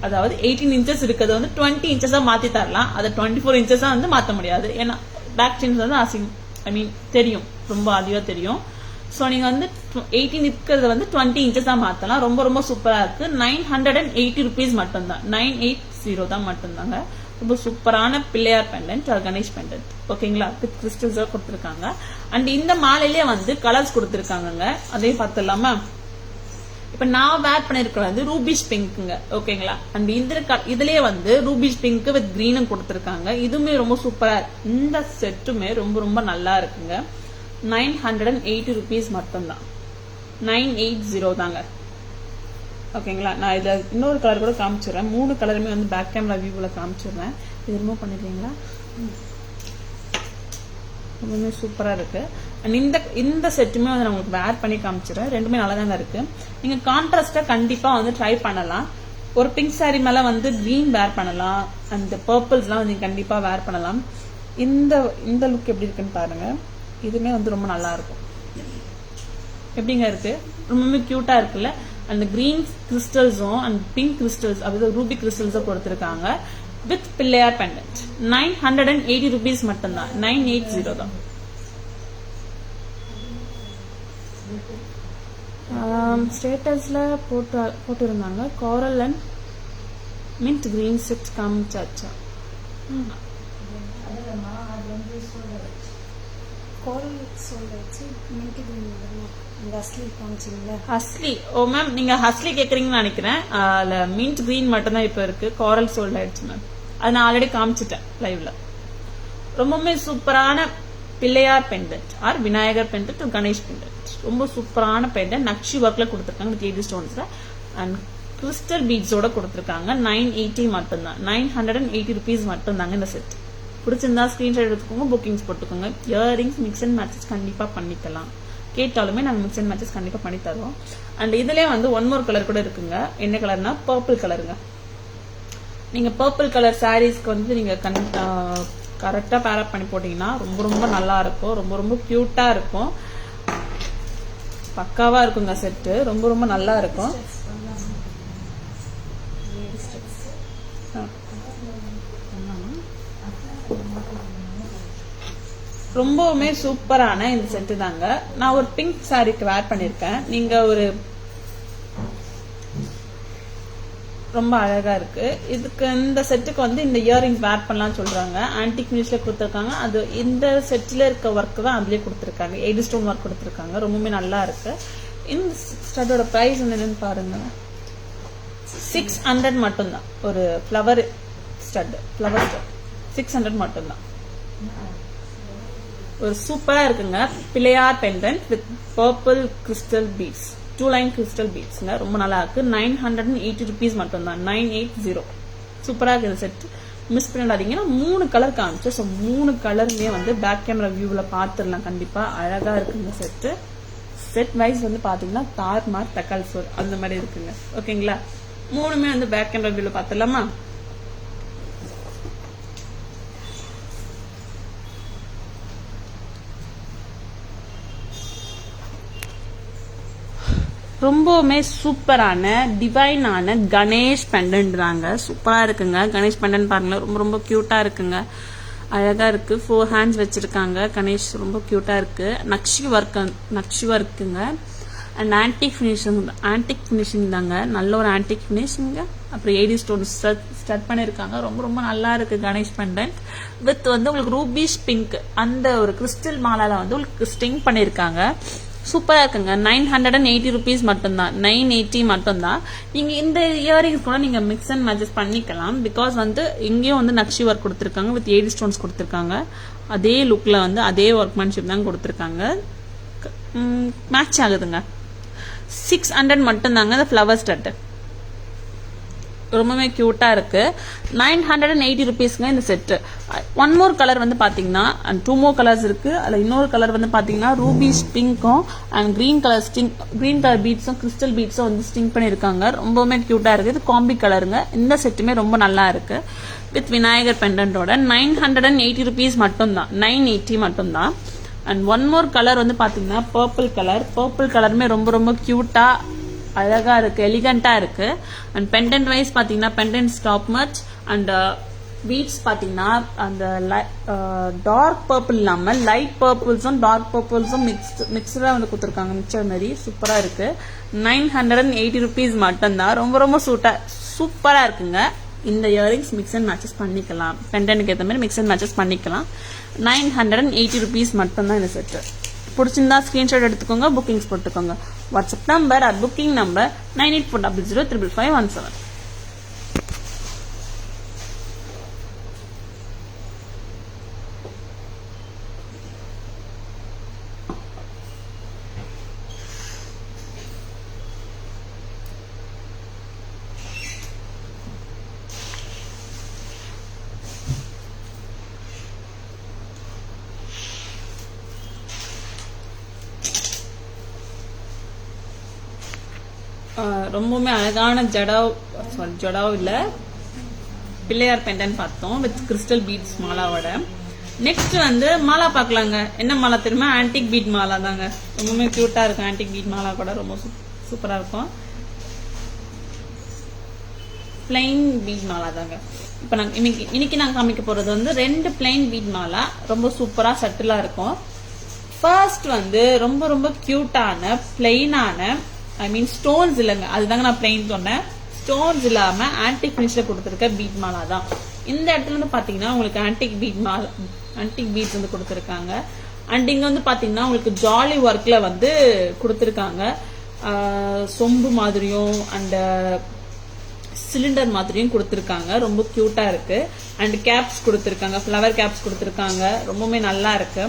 அதாவது 18 inches இருக்கிறது வந்து 20 inches மாத்தி தரலாம். அதை 24 inches வந்து மாத்த முடியாது. ஏன்னா பேக் செயின்ஸ் வந்து தெரியும், ரொம்ப அதிகமா தெரியும். சோ நீங்க வந்து 18 இருக்கிறது வந்து 20 inches மாத்தலாம். ரொம்ப ரொம்ப சூப்பரா இருக்கு. 980 rupees மட்டும்தான், 980 தான் மட்டும்தாங்க. ரொம்ப சூப்பரான பிள்ளையார் பெண்டன்ட், கணேஷ் பெண்டன்ட். ஓகேங்களா? வித் கிறிஸ்டல்ஸ் கொடுத்திருக்காங்க. அண்ட் இந்த மாலையிலேயே வந்து கலர்ஸ் கொடுத்திருக்காங்க, அதையும் பார்த்துடலாமா? இப்ப நான் வேர் பண்ணிருக்கிறது வந்து ரூபிஷ் பிங்க்குங்க. ஓகேங்களா? அண்ட் இதுலயே வந்து ரூபிஷ் பிங்க் வித் கிரீனும் கொடுத்திருக்காங்க. இதுவுமே ரொம்ப சூப்பரா இருக்கு. இந்த செட்டுமே ரொம்ப ரொம்ப நல்லா இருக்குங்க. 980 rupees மட்டும்தான், 980 தாங்க. ஓகேங்களா? நான் இதுல இன்னொரு கலர் கூட காமிச்சிடுறேன். 3 கலருமே வந்து பேக் கேமரா வியூல காமிச்சிடுறேன். இது ரிமூவ் பண்ணிடுறீங்களா? ரொம்பவே சூப்பரா இருக்கு. அண்ட் இந்த செட்டுமே வந்து நான் உங்களுக்கு வேர் பண்ணி காமிச்சிடுறேன். ரெண்டுமே நல்லா தாங்க இருக்கு. நீங்க கான்ட்ராஸ்டா கண்டிப்பா வந்து ட்ரை பண்ணலாம். ஒரு பிங்க் சாரி மேல வந்து கிரீன் வேர் பண்ணலாம். அந்த பர்பிள்ஸ்லாம் வந்து கண்டிப்பா வேர் பண்ணலாம். இந்த லுக் எப்படி இருக்குன்னு பாருங்க. இதுமே வந்து ரொம்ப நல்லா இருக்கும். எப்படிங்க இருக்கு? ரொம்பவே கியூட்டா இருக்குல்ல. அந்த கிரீன் கிறிஸ்டல்ஸும் அண்ட் பிங்க் கிறிஸ்டல்ஸ், அதாவது ரூபி கிறிஸ்டல்ஸும் கொடுத்திருக்காங்க வித் பிள்ளையார் பெண்டன்ட். 980 rupees மட்டும்தான், 980 தான். ஸ்டேட்டஸ்ல போட்டிருந்தாங்க coral and mint green set காமிச்சாச்சா? ஹஸ்லி, ஓ மேம், நீங்க ஹஸ்லி கேக்குறீங்கன்னு நினைக்கிறேன். மின்ட் கிரீன் மட்டும் தான் இப்ப இருக்கு. கோரல் சோல்ட் ஆயிடுச்சு மேம், அது நான் ஆல்ரெடி காமிச்சிட்டேன் லைவ்ல. ரொம்பவுமே சூப்பரான Pillaiyar pendant or Vinayagar pendant, Ganesh pendant. ரொம்ப சூப்பரான பெண்டன்ட், நக்ஷி ஒர்க்ல கொடுத்திருக்காங்க வித் ஏடி ஸ்டோன்ஸ்ல அண்ட் கிறிஸ்டல் பீட்ஸோட கொடுத்திருக்காங்க. 980 மட்டும்தான், 980 rupees மட்டும்தாங்க இந்த செட். பிடிச்சிருந்தா ஸ்கிரீன்ஷாட் எடுத்துக்கோங்க, புக்கிங்ஸ் போட்டுக்கோங்க. இயரிங்ஸ் மிக்ஸ் அண்ட் மேட்சஸ் கண்டிப்பா பண்ணிக்கலாம். கேட்டாலுமே நாங்க மிக்ஸ் அண்ட் மேட்சஸ் கண்டிப்பா பண்ணி தருவோம். அண்ட் இதுலயே வந்து ஒன் மோர் கலர் கூட இருக்குங்க. என்ன கலர்னா பர்பிள் கலருங்க. நீங்க பர்பிள் கலர் சாரீஸ்க்கு வந்து நீங்க கரெக்டா பேரப் பண்ணி போட்டீங்கன்னா ரொம்ப ரொம்ப நல்லா இருக்கும். ரொம்ப ரொம்ப கியூட்டா இருக்கும், பக்காவா இருக்குங்க செட்டு. ரொம்ப ரொம்ப நல்லா இருக்கும். ரொம்பவுமே சூப்பரான இந்த செட்டு தாங்க. நான் ஒரு பிங்க் சாரிக்கு வேர் பண்ணிருக்கேன். நீங்க ஒரு ரொம்ப அழகா இருக்கு. இதுக்கு இந்த செட்டுக்கு வந்து இந்த இயரிங்ஸ் வேர் பண்ணலாம் சொல்றாங்க. ஆன்டிக் ஃபினிஷ்ல கொடுத்திருக்காங்க. அது இந்த செட்ல இருக்க ஒர்க் தான் அதுலயே கொடுத்திருக்காங்க. ஏடி ஸ்டோன் ஒர்க் கொடுத்திருக்காங்க. ரொம்பவே நல்லா இருக்கு. இந்த ஸ்டட்டோட பிரைஸ் என்னன்னு பாருங்க, 600 மட்டும்தான். ஒரு ஃபிளவர் ஸ்டட் 600 மட்டும்தான். ஒரு சூப்பரா இருக்குங்க. Pillaiyar pendant with purple crystal beads, 2 line crystal பீட்ஸ்ங்க. ரொம்ப நல்லா இருக்கு. 980 rupees மட்டும்தான், 980. சூப்பரா இருக்கு இந்த செட். மிஸ் பண்ணிடாதீங்கன்னா 3 கலர் காமிச்சு. ஸோ 3 கலருமே வந்து பேக் கேமரா வியூவில் பார்த்துடலாம். கண்டிப்பா அழகா இருக்கு இந்த செட்டு. செட் வைஸ் வந்து பாத்தீங்கன்னா தார்மார், தக்காளி சோறு அந்த மாதிரி இருக்குங்க. ஓகேங்களா? 3மே வந்து பேக் கேமரா வியூவில் பார்த்துடலாமா? ரொம்பவுமே சூப்பரான டிவைனான கணேஷ் பெண்டன்ட்றாங்க. சூப்பரா இருக்குங்க. கணேஷ் பெண்டன்ட் பாருங்களேன், ரொம்ப ரொம்ப கியூட்டா இருக்குங்க. அழகா இருக்கு. 4 ஹேண்ட்ஸ் வச்சிருக்காங்க. கணேஷ் ரொம்ப கியூட்டா இருக்கு. நக்ஷி ஒர்க்குங்க. அண்ட் ஆன்டிக் ஃபினிஷிங் தாங்க. நல்ல ஒரு ஆன்டிக் ஃபினிஷிங்க. அப்புறம் 80 ஸ்டோன்ஸ் ஸ்டட் பண்ணியிருக்காங்க. ரொம்ப ரொம்ப நல்லா இருக்கு கணேஷ் பெண்டன்ட். வித் வந்து உங்களுக்கு ரூபிஷ் பிங்க் அந்த ஒரு கிறிஸ்டல் மாலால வந்து உங்களுக்கு ஸ்டிங் பண்ணியிருக்காங்க. சூப்பரா இருக்குங்க. 980 rupees மட்டும்தான். 980 மட்டும்தான். நீங்க இந்த இயரிங்ஸ் கூட நீங்க மிக்ஸ் அண்ட் மேட்சஸ் பண்ணிக்கலாம். பிகாஸ் வந்து இங்கேயும் வந்து நக்ஷி ஒர்க் கொடுத்துருக்காங்க வித் 80 ஸ்டோன்ஸ் கொடுத்துருக்காங்க. அதே லுக்ல வந்து அதே ஒர்க்மேன்ஷிப் தான் கொடுத்துருக்காங்க. மேட்ச் ஆகுதுங்க. 600 மட்டும்தாங்க இந்த ஃப்ளவர் ஸ்டட். ரொம்பவே கியூட்டா இருக்கு. 980 rupeesங்க இந்த செட்டு. ஒன் மோர் கலர் வந்து பாத்தீங்கன்னா அண்ட் 2 more கலர்ஸ் இருக்கு. அதுல இன்னொரு கலர் வந்து பாத்தீங்கன்னா ரூபிஷ் பிங்க்கும் அண்ட் கிரீன் கலர் பீட்ஸும் கிறிஸ்டல் பீட்ஸும் வந்து ஸ்டிங் பண்ணிருக்காங்க. ரொம்பவுமே கியூட்டா இருக்கு. இது காம்பி கலருங்க. இந்த செட்டுமே ரொம்ப நல்லா இருக்கு. வித் விநாயகர் பெண்டன்டோட 980 rupees மட்டும்தான். 980 மட்டும்தான். அண்ட் ஒன் மோர் கலர் வந்து பாத்தீங்கன்னா பர்பிள் கலருமே ரொம்ப ரொம்ப கியூட்டா அழகா இருக்கு. எலிகண்டா இருக்கு. அண்ட் பெண்டன்ட் வைஸ் பாத்தீங்கன்னா pendant stop much and beads பாத்தீங்கன்னா அந்த டார்க் பர்பிள் இல்லாம லைட் பர்பிள்ஸும் டார்க் பர்பிள்ஸும் மிக்ஸ்டா வந்து கொடுத்துருக்காங்க. மிக்சர் மாதிரி சூப்பரா இருக்கு. 980 rupees மட்டும்தான். ரொம்ப ரொம்ப சூப்பரா இருக்குங்க. இந்த இயரிங்ஸ் மிக்ஸ் அண்ட் மேட்சஸ் பண்ணிக்கலாம். பெண்டன்ட்க்கு ஏற்ற மாதிரி மிக்ஸ் அண்ட் மேட்சஸ் பண்ணிக்கலாம். 980 rupees மட்டும்தான் இந்த செட்டு. பிடிச்சிருந்தா ஸ்கிரீன்ஷாட் எடுத்துக்கோங்க. புக்கிங்ஸ் போட்டுக்கோங்க. WhatsApp number at booking number 9840055517. ரொம்பவுமே அழகான ஜடாவ் இல்ல பிள்ளையார் பெண்டன் பார்த்தோம் வித் கிறிஸ்டல் பீட்ஸ் மாலாவோட. நெக்ஸ்ட் வந்து மாலா பார்க்கலாங்க. என்ன மாலா தெரியுமா? ஆன்டிக் பீட் மாலா தாங்க. ரொம்பவுமே கியூட்டா இருக்கும். ஆன்டிக் பீட் மாலா கூட ரொம்ப சூப்பரா இருக்கும். பிளைன் பீட் மாலா தாங்க. இப்ப நாங்க இன்னைக்கு நாங்க காமிக்க போறது வந்து 2 பிளைன் பீட் மாலா. ரொம்ப சூப்பரா சட்டிலா இருக்கும். ஃபர்ஸ்ட் வந்து ரொம்ப ரொம்ப கியூட்டான பிளைனான ஸ்டோன்ஸ் இல்லைங்க, அதுதாங்க நான் பிளைன் சொன்னேன். ஸ்டோன்ஸ் இல்லாம ஆன்டிக் பினிஷ்ல கொடுத்துருக்க பீட் மாலா தான். இந்த இடத்துல வந்து பாத்தீங்கன்னா உங்களுக்கு ஆன்டிக் பீட்ஸ் வந்து கொடுத்துருக்காங்க. அண்ட் இங்க வந்து பாத்தீங்கன்னா உங்களுக்கு ஜாலி ஒர்க்ல வந்து கொடுத்துருக்காங்க. சொம்பு மாதிரியும் அண்ட் சிலிண்டர் மாதிரியும் கொடுத்துருக்காங்க. ரொம்ப கியூட்டா இருக்கு. அண்ட் கேப்ஸ் கொடுத்துருக்காங்க. ஃபிளவர் கேப்ஸ் கொடுத்துருக்காங்க. ரொம்பவுமே நல்லா இருக்கு.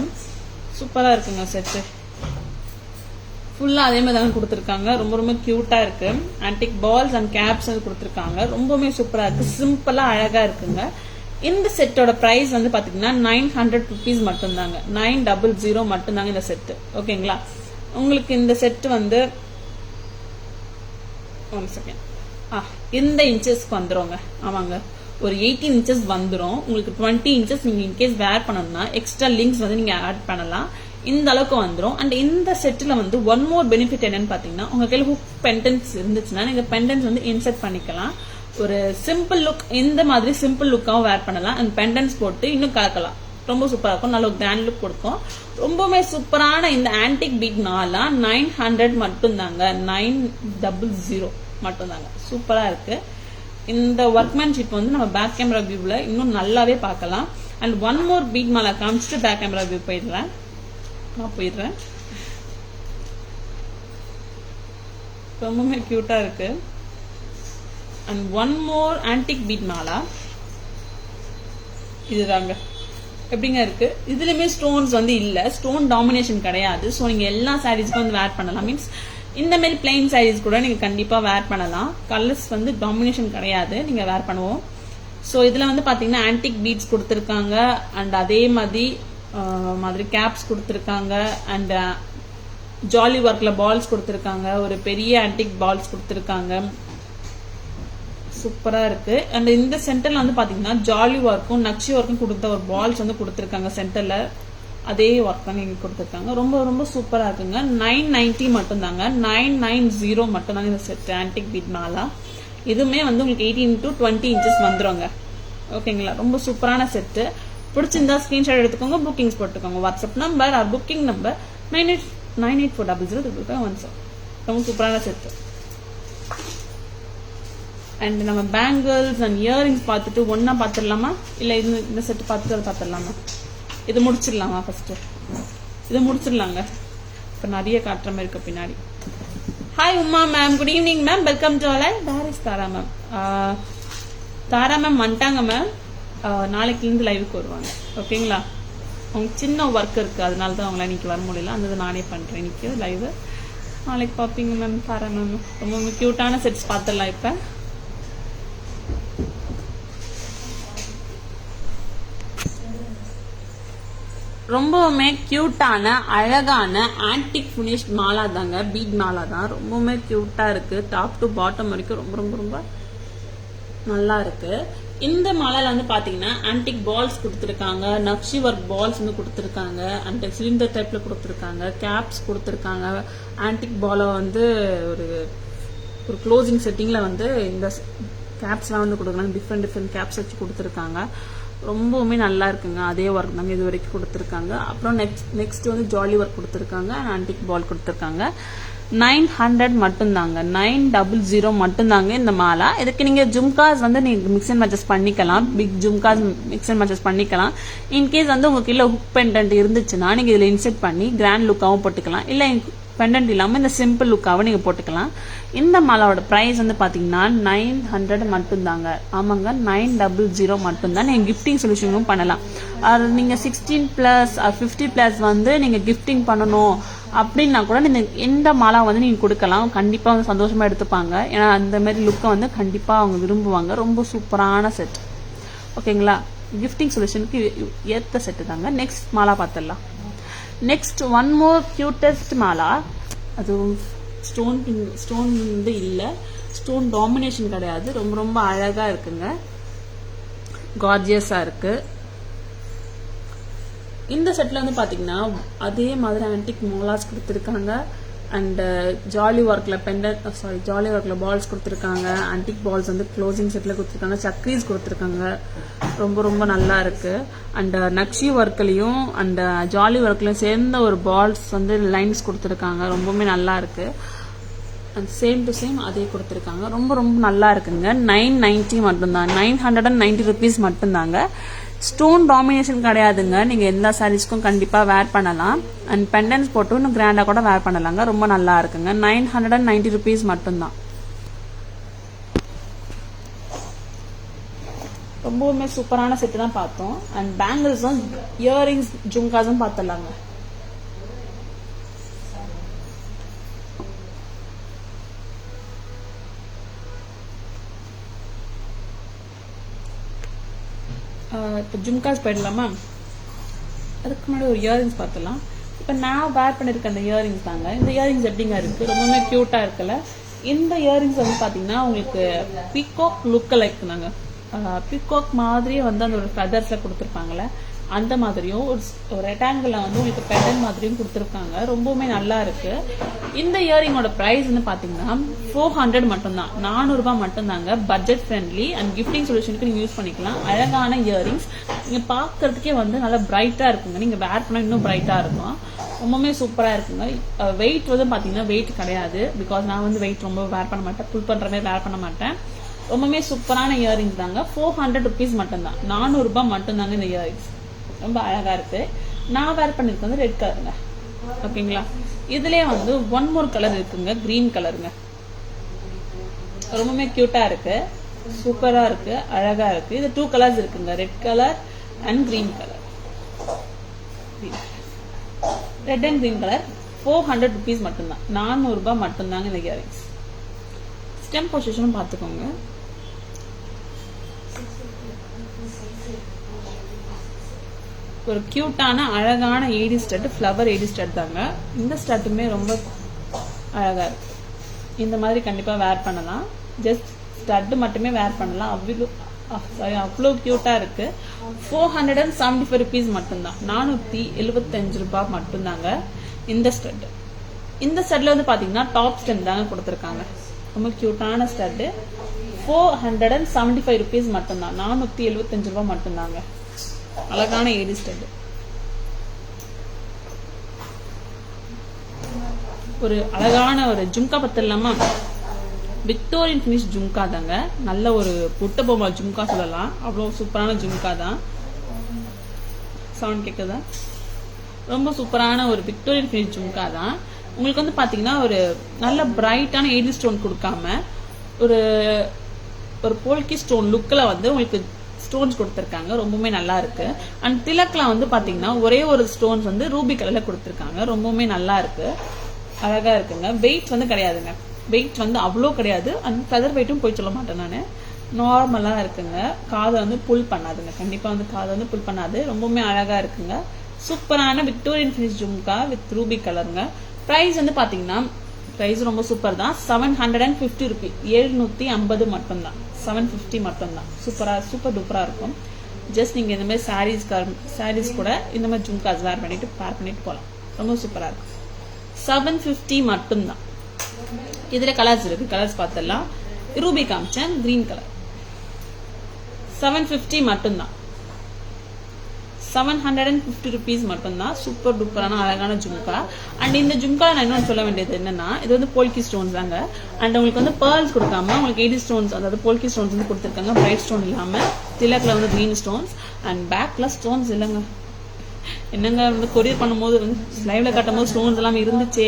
சூப்பரா இருக்குங்க செட்டு. ஃபுல்லா அதே மாதிரி தான் கொடுத்துருக்காங்க. ரொம்ப ரொம்ப கியூட்டா இருக்கு. ஆன்டிக் பால்ஸ் அண்ட் கேப்ஸ் வந்து கொடுத்துருக்காங்க. ரொம்பவுமே சூப்பரா இருக்கு. சிம்பிளா அழகா இருக்குங்க. இந்த செட்டோட பிரைஸ் வந்து பாத்தீங்கன்னா 900 rupees மட்டும்தாங்க. 900 மட்டும்தாங்க இந்த செட்டு. ஓகேங்களா? உங்களுக்கு இந்த செட்டு வந்து 1 செகண்ட் இந்த இன்ச்சஸ்க்கு வந்துருங்க. ஆமாங்க, ஒரு 18 inches வந்துடும். உங்களுக்கு 20 inches நீங்க இன்கேஸ் வேர் பண்ணணும்னா எக்ஸ்ட்ரா லிங்க்ஸ் வந்து நீங்க ஆட் பண்ணலாம். இந்த அளவுக்கு வந்துடும். அண்ட் இந்த செட்ல வந்து ஒன் மோர் பெனிஃபிட் என்னன்னு பாத்தீங்கன்னா உங்க கையில ஹுக் பெண்டன்ஸ் இருந்துச்சுன்னா நீங்க பெண்டன்ஸ் வந்து இன்சர்ட் பண்ணிக்கலாம். ஒரு சிம்பிள் லுக், இந்த மாதிரி சிம்பிள் லுக்காவும் வேர் பண்ணலாம். அண்ட் பெண்டன்ஸ் போட்டு இன்னும் கலக்கலாம். ரொம்ப சூப்பரா இருக்கும். நல்ல ஒரு கிராண்ட் லுக் கொடுக்கும். ரொம்பவுமே சூப்பரான இந்த ஆன்டிக் பீட் மாலா 900 மட்டும்தாங்க. 900 மட்டும்தாங்க. சூப்பரா இருக்கு. இந்த ஒர்க்மேன்ஷிப் வந்து நம்ம பேக் கேமரா வியூல இன்னும் நல்லாவே பார்க்கலாம். அண்ட் ஒன் மோர் பீட் மாலா காமிச்சிட்டு பேக் கேமரா வியூ போயிடுறேன். ரொம்பவே கியூட்டா இருக்கு. And one more antique bead மாலா இதுதாங்க. எப்படிங்க இருக்கு? இதுலயுமே ஸ்டோன்ஸ் வந்து இல்ல, ஸ்டோன் டாமினேஷன் கிடையாது. ஸோ நீங்க எல்லா சாரீஸ்க்கும் வந்து வேர் பண்ணலாம். மீன்ஸ் இந்த மாதிரி பிளைன் சாரீஸ் கூட நீங்க கண்டிப்பா வேர் பண்ணலாம். கலர்ஸ் வந்து டாமினேஷன் கிடையாது, நீங்க வேர் பண்ணுவோம். ஸோ இதுல வந்து பாத்தீங்கன்னா ஆன்டிக் பீட்ஸ் கொடுத்துருக்காங்க. அண்ட் அதே மாதிரி கேப்ஸ் கொடுத்துருக்காங்க. அண்ட் ஜாலி ஒர்க்ல பால்ஸ் கொடுத்துருக்காங்க. ஒரு பெரிய ஆன்டிக் பால்ஸ் கொடுத்துருக்காங்க. சூப்பரா இருக்கு. அண்ட் இந்த சென்டர்ல வந்து பாத்தீங்கன்னா ஜாலி ஒர்க்கும் நக்ஷி ஒர்க்கும் கொடுத்த ஒரு பால்ஸ் வந்து கொடுத்துருக்காங்க சென்டர்ல. அதே ஒர்க் தாங்க இங்க கொடுத்துருக்காங்க. ரொம்ப ரொம்ப சூப்பரா இருக்குங்க. 990 மட்டும் தாங்க, 990 மட்டும் தாங்க இந்த செட் ஆன்டிக் பீட் மாலா. இதுவுமே வந்து உங்களுக்கு 18 to 20 இன்ச்சஸ் வந்துருங்க. ஓகேங்களா, ரொம்ப சூப்பரான செட்டு. பிடிச்சிருந்தா ஸ்கிரீன்ஷாட் எடுத்துக்கோங்க, புக்கிங்ஸ் போட்டுக்கோங்க. WhatsApp number or booking number 9894000017. ரொம்ப சூப்பரான செட்டு. அண்ட் நம்ம பேங்கிள்ஸ் அண்ட் இயரிங்ஸ் பார்த்துட்டு ஒன்னா பார்த்துடலாமா, இல்லை இந்த செட்டு பார்த்துட்டு அதை பார்த்துடலாமா? இது முடிச்சிடலாமா? ஃபர்ஸ்ட் இது முடிச்சிடலாங்க. இப்போ நிறைய காட்டுற மாதிரி இருக்கு பின்னாடி. Hi Uma ma'am, good evening ma'am, welcome to all. Where is Tara ma'am? Tara ma'am வந்துட்டாங்க மேம். நாளைக்கு இருந்து லைவுக்கு வருவாங்க. ஓகேங்களா, அவங்க சின்ன ஒர்க் இருக்கு, அதனால தான் அவங்கள இன்னைக்கு வர முடியல. அந்த நானே பண்றேன் இன்னைக்கு லைவ். நாளைக்கு பார்ப்பீங்க மேம். தாரா மேம் ரொம்ப கியூட்டான செட்ஸ் பார்த்துடலாம். இப்போ ரொம்பவுமே கியூட்டான அழகான ஆன்டிக் ஃபினிஷ் மாலா தாங்க, பீட் மாலா தான். ரொம்பவுமே கியூட்டா இருக்கு. டாப் டு பாட்டம் வரைக்கும் ரொம்ப ரொம்ப ரொம்ப நல்லா இருக்கு. இந்த மாலால வந்து பாத்தீங்கன்னா ஆன்டிக் பால்ஸ் கொடுத்துருக்காங்க, நக்ஷி ஒர்க் பால்ஸ் வந்து கொடுத்துருக்காங்க, அண்ட் சிலிண்டர் டைப்ல கொடுத்துருக்காங்க, கேப்ஸ் கொடுத்துருக்காங்க. ஆன்டிக் பாலை வந்து ஒரு க்ளோசிங் செட்டிங்ல வந்து இந்த கேப்ஸ்லாம் வந்து கொடுக்குறாங்க. டிஃப்ரெண்ட் கேப்ஸ் வச்சு கொடுத்துருக்காங்க. ரொம்பவுமே நல்லா இருக்குங்க. அதே ஒர்க் தாங்க இது வரைக்கும் கொடுத்துருக்காங்க. அப்புறம் நெக்ஸ்ட் வந்து ஜாலி ஒர்க் கொடுத்துருக்காங்க, ஆன்டிக் பால் கொடுத்துருக்காங்க. 900 மட்டும்தாங்க, 900 மட்டும்தாங்க இந்த மாலா. இதுக்கு நீங்க ஜும்காஸ் வந்து நீங்க மிக்ஸ் அண்ட் மேட்சஸ் பண்ணிக்கலாம், big jhumkas mix and matches பண்ணிக்கலாம். இன்கேஸ் வந்து உங்களுக்கு இல்ல ஹுக் பெண்டன்ட் இருந்துச்சுன்னா நீங்க இதுல இன்செர்ட் பண்ணி கிராண்ட் லுக்காவும் போட்டுக்கலாம், இல்ல பெண்டன்ட் இல்லாம இந்த சிம்பிள் லுக்காவும் நீங்க போட்டுக்கலாம். இந்த மாலாவோட பிரைஸ் வந்து பாத்தீங்கன்னா 900 மட்டும்தாங்க. ஆமாங்க, 900 மட்டும்தான். நீங்க கிஃப்டிங் சொல்யூஷனும் பண்ணலாம். நீங்க 16+ 50+ வந்து நீங்க கிஃப்டிங் பண்ணணும் அப்படின்னா கூட நீங்க எந்த மாலா வந்து நீங்க கொடுக்கலாம். கண்டிப்பா வந்து சந்தோஷமா எடுத்துப்பாங்க. ஏன்னா அந்த மாதிரி லுக்கை வந்து கண்டிப்பா அவங்க விரும்புவாங்க. ரொம்ப சூப்பரான செட். ஓகேங்களா, கிஃப்டிங் சொல்யூஷனுக்கு ஏற்ற செட்டு தாங்க. நெக்ஸ்ட் மாலா பார்த்துடலாம். Next one more cutest Mala. அதுவும் ஸ்டோன் வந்து இல்லை, ஸ்டோன் டாமினேஷன் கிடையாது. ரொம்ப ரொம்ப அழகா இருக்குங்க, கார்ஜியஸா இருக்கு. இந்த செட்ல வந்து பாத்தீங்கன்னா அதே மாதிரி ஆன்டிக் மோலாஸ் கொடுத்துருக்காங்க, அண்ட் ஜாலி ஒர்க்ல ஜாலி ஒர்க்ல பால்ஸ் கொடுத்துருக்காங்க. ஆன்டிக் பால்ஸ் வந்து க்ளோசிங் செட்ல கொடுத்துருக்காங்க, சக்ரீஸ் கொடுத்துருக்காங்க. ரொம்ப ரொம்ப நல்லா இருக்கு. அண்ட் நக்ஷி ஒர்க்லயும் அண்ட் ஜாலி ஒர்க்லயும் சேர்ந்த ஒரு பால்ஸ் வந்து லைன்ஸ் கொடுத்துருக்காங்க. ரொம்பவுமே நல்லா இருக்கு. அண்ட் சேம் டு சேம் அதே கொடுத்துருக்காங்க. ரொம்ப ரொம்ப நல்லா இருக்குங்க. 990 மட்டும்தான், 990 rupees மட்டும்தாங்க. ஸ்டோன் டாமினேஷன் கிடையாதுங்க. நீங்க எல்லா சாரீஸ்க்கும் கண்டிப்பா வேர் பண்ணலாம். அண்ட் பெண்டன்ஸ் போட்டு இன்னும் கிராண்டா கூட வேர் பண்ணலாங்க. ரொம்ப நல்லா இருக்குங்க. 990 rupees மட்டும்தான். ரொம்பவுமே சூப்பரான செட்டு தான் பார்த்தோம். அண்ட் பேங்கிள்ஸும் இயரிங்ஸ் ஜும்காஸும் பார்த்துடலாங்க. இப்போ ஜும்காஸ் போயிடலாமா? அதுக்கு முன்னாடி ஒரு இயரிங்ஸ் பார்த்துலாம். இப்போ நான் வேர் பண்ணிருக்க அந்த இயரிங்ஸ் தாங்க. இந்த இயரிங்ஸ் எப்படிங்க இருக்கு, ரொம்பவுமே கியூட்டா இருக்குல்ல. இந்த இயரிங்ஸ் வந்து பாத்தீங்கன்னா உங்களுக்கு பீகாக் லுக் லைக் நாங்க பீகாக் மாதிரியே வந்து அந்த ஒரு ஃபெதர்ஸ்ல கொடுத்துருப்பாங்கல்ல, அந்த மாதிரியும் ஒரு ரெக்டாங்கிள் வந்து உங்களுக்கு பெடன் மாதிரியும் கொடுத்துருக்காங்க. ரொம்பவுமே நல்லா இருக்கு. இந்த இயரிங்கோட பிரைஸ் வந்து பாத்தீங்கன்னா 400 மட்டும்தான், 400 ரூபாய் மட்டும்தாங்க. பட்ஜெட் ஃப்ரெண்ட்லி அண்ட் கிஃப்டிங் சொல்யூஷனுக்கு நீங்க யூஸ் பண்ணிக்கலாம். அழகான இயரிங்ஸ், நீங்க பாக்குறதுக்கே வந்து நல்லா பிரைட்டா இருக்குங்க. நீங்க வேர் பண்ணா இன்னும் பிரைட்டா இருக்கும். ரொம்பவுமே சூப்பரா இருக்குங்க. வெயிட் வந்து பாத்தீங்கன்னா வெயிட் கிடையாது, பிகாஸ் நான் வந்து வெயிட் ரொம்ப வேர் பண்ண மாட்டேன், புல் பண்ற மாதிரி வேர் பண்ண மாட்டேன். ரொம்பவுமே சூப்பரான இயரிங்ஸ் தாங்க. 400 rupees மட்டும்தான், 400 ரூபாய் மட்டும்தாங்க இந்த இயரிங்ஸ். ரொம்ப அழகா இருக்கு. நான் வேர் பண்ணிருக்கேன் வந்து ரெட் கலருங்க. ஓகேங்களா, இதுலயே வந்து ஒன் மோர் கலர் இருக்குங்க, கிரீன் கலருங்க. ரொம்பவுமே கியூட்டா இருக்கு, சூப்பரா இருக்கு, அழகா இருக்கு. இது 2 கலர்ஸ் இருக்குங்க, red colour and green colour. Red and green colour 400 rupees மட்டும்தான், 400 ரூபாய் மட்டும்தாங்க இந்த இயரிங்ஸ். ஸ்டெம் பொசிஷனும் பார்த்துக்கோங்க. ஒரு கியூட்டான அழகான ஏடி ஸ்டட், ஃப்ளவர் ஏடி ஸ்டட் தாங்க. இந்த ஸ்டட்டுமே ரொம்ப அழகா இருக்கு. இந்த மாதிரி கண்டிப்பா வேர் பண்ணலாம். ஜஸ்ட் ஸ்டட் மட்டுமே வேர் பண்ணலாம். சாரி, அவ்வளோ கியூட்டா இருக்கு. 475 ருபீஸ் மட்டும்தான், 475 ரூபாய் மட்டும்தாங்க இந்த ஸ்டட். இந்த ஸ்டட்ல வந்து பாத்தீங்கன்னா டாப் ஸ்டெம் தாங்க கொடுத்துருக்காங்க. ரொம்ப கியூட்டான ஸ்டட். 475 ருபீஸ் மட்டும்தான், 475 ரூபாய் மட்டும்தாங்க. அழகான ஏடி ஸ்டட். ஒரு அழகான ஒரு ஜும்கா பத்திரலாமா? விக்டோரியன் ஃபினிஷ் ஜும்கா தாங்க. நல்ல ஒரு புட்ட பொம்மை ஜும்கா சொல்லலாம். அவ்வளோ சூப்பரான ஜும்கா தான். சவுண்ட் கேட்குதா? ரொம்ப சூப்பரான ஒரு விக்டோரியன் ஃபினிஷ் ஜும்கா தான். உங்களுக்கு வந்து பாத்தீங்கன்னா ஒரு நல்ல பிரைட்டான ஏடி ஸ்டோன் கொடுக்காம ஒரு ஒரு போல்கி ஸ்டோன் லுக்ல வந்து உங்களுக்கு ஸ்டோன்ஸ் கொடுத்துருக்காங்க. ரொம்பவுமே நல்லா இருக்கு. அண்ட் திலக்லாம் வந்து பாத்தீங்கன்னா ஒரே ஒரு ஸ்டோன்ஸ் வந்து ரூபி கலர்ல கொடுத்துருக்காங்க. ரொம்பவுமே நல்லா இருக்கு, அழகா இருக்குங்க. வெயிட் வந்து கிடையாதுங்க, வெயிட் வந்து அவ்வளோ கிடையாது. அண்ட் ஃபெதர் வெயிட்டும் போய் சொல்ல மாட்டேன் நான், நார்மலா இருக்குங்க. காதை வந்து புல் பண்ணாதுங்க, கண்டிப்பா வந்து காதை வந்து புல் பண்ணாது. ரொம்பவுமே அழகா இருக்குங்க. சூப்பரான Victorian finish jhumka with Ruby கலருங்க. பிரைஸ் வந்து பாத்தீங்கன்னா பிரைஸ் ரொம்ப சூப்பர் தான். 750 ருபீஸ், 750 மட்டும்தான், 750 மட்டும்தான். சூப்பரா சூப்பர் டூப்பரா இருக்கும். ஜஸ்ட் நீங்க இந்த மாதிரி சாரீஸ் கூட இந்த மாதிரி ஜும்காஸ் வேர் பண்ணிட்டு பேர் பண்ணிட்டு போகலாம். ரொம்ப சூப்பரா இருக்கும். 750 மட்டும்தான். இதுல கலர்ஸ் இருக்கு, கலர்ஸ் பார்த்தலாம். ரூபி காமிச்சேன், கிரீன் கலர். 750 மட்டும்தான், 750 ருபீஸ் மட்டும்தான். சூப்பர் டூப்பரான அழகான ஜும்கா. அண்ட் இந்த ஜும்கா நான் இன்னொன்று சொல்ல வேண்டியது என்னன்னா, இது வந்து போல்கி ஸ்டோன்ஸ் தாங்க. அண்ட் உங்களுக்கு வந்து பேர்ல்ஸ் கொடுக்காம உங்களுக்கு ஏடி ஸ்டோன்ஸ், அதாவது போல்கி ஸ்டோன்ஸ் வந்து கொடுத்துருக்காங்க. பிரைட் ஸ்டோன் இல்லாம திலக்ல வந்து கிரீன் ஸ்டோன்ஸ் அண்ட் பேக்ல ஸ்டோன்ஸ் இல்லைங்க. என்னங்க வந்து கொரியர் பண்ணும்போது வந்து லைவ்ல காட்டும் போது ஸ்டோன்ஸ் எல்லாம் இருந்துச்சே,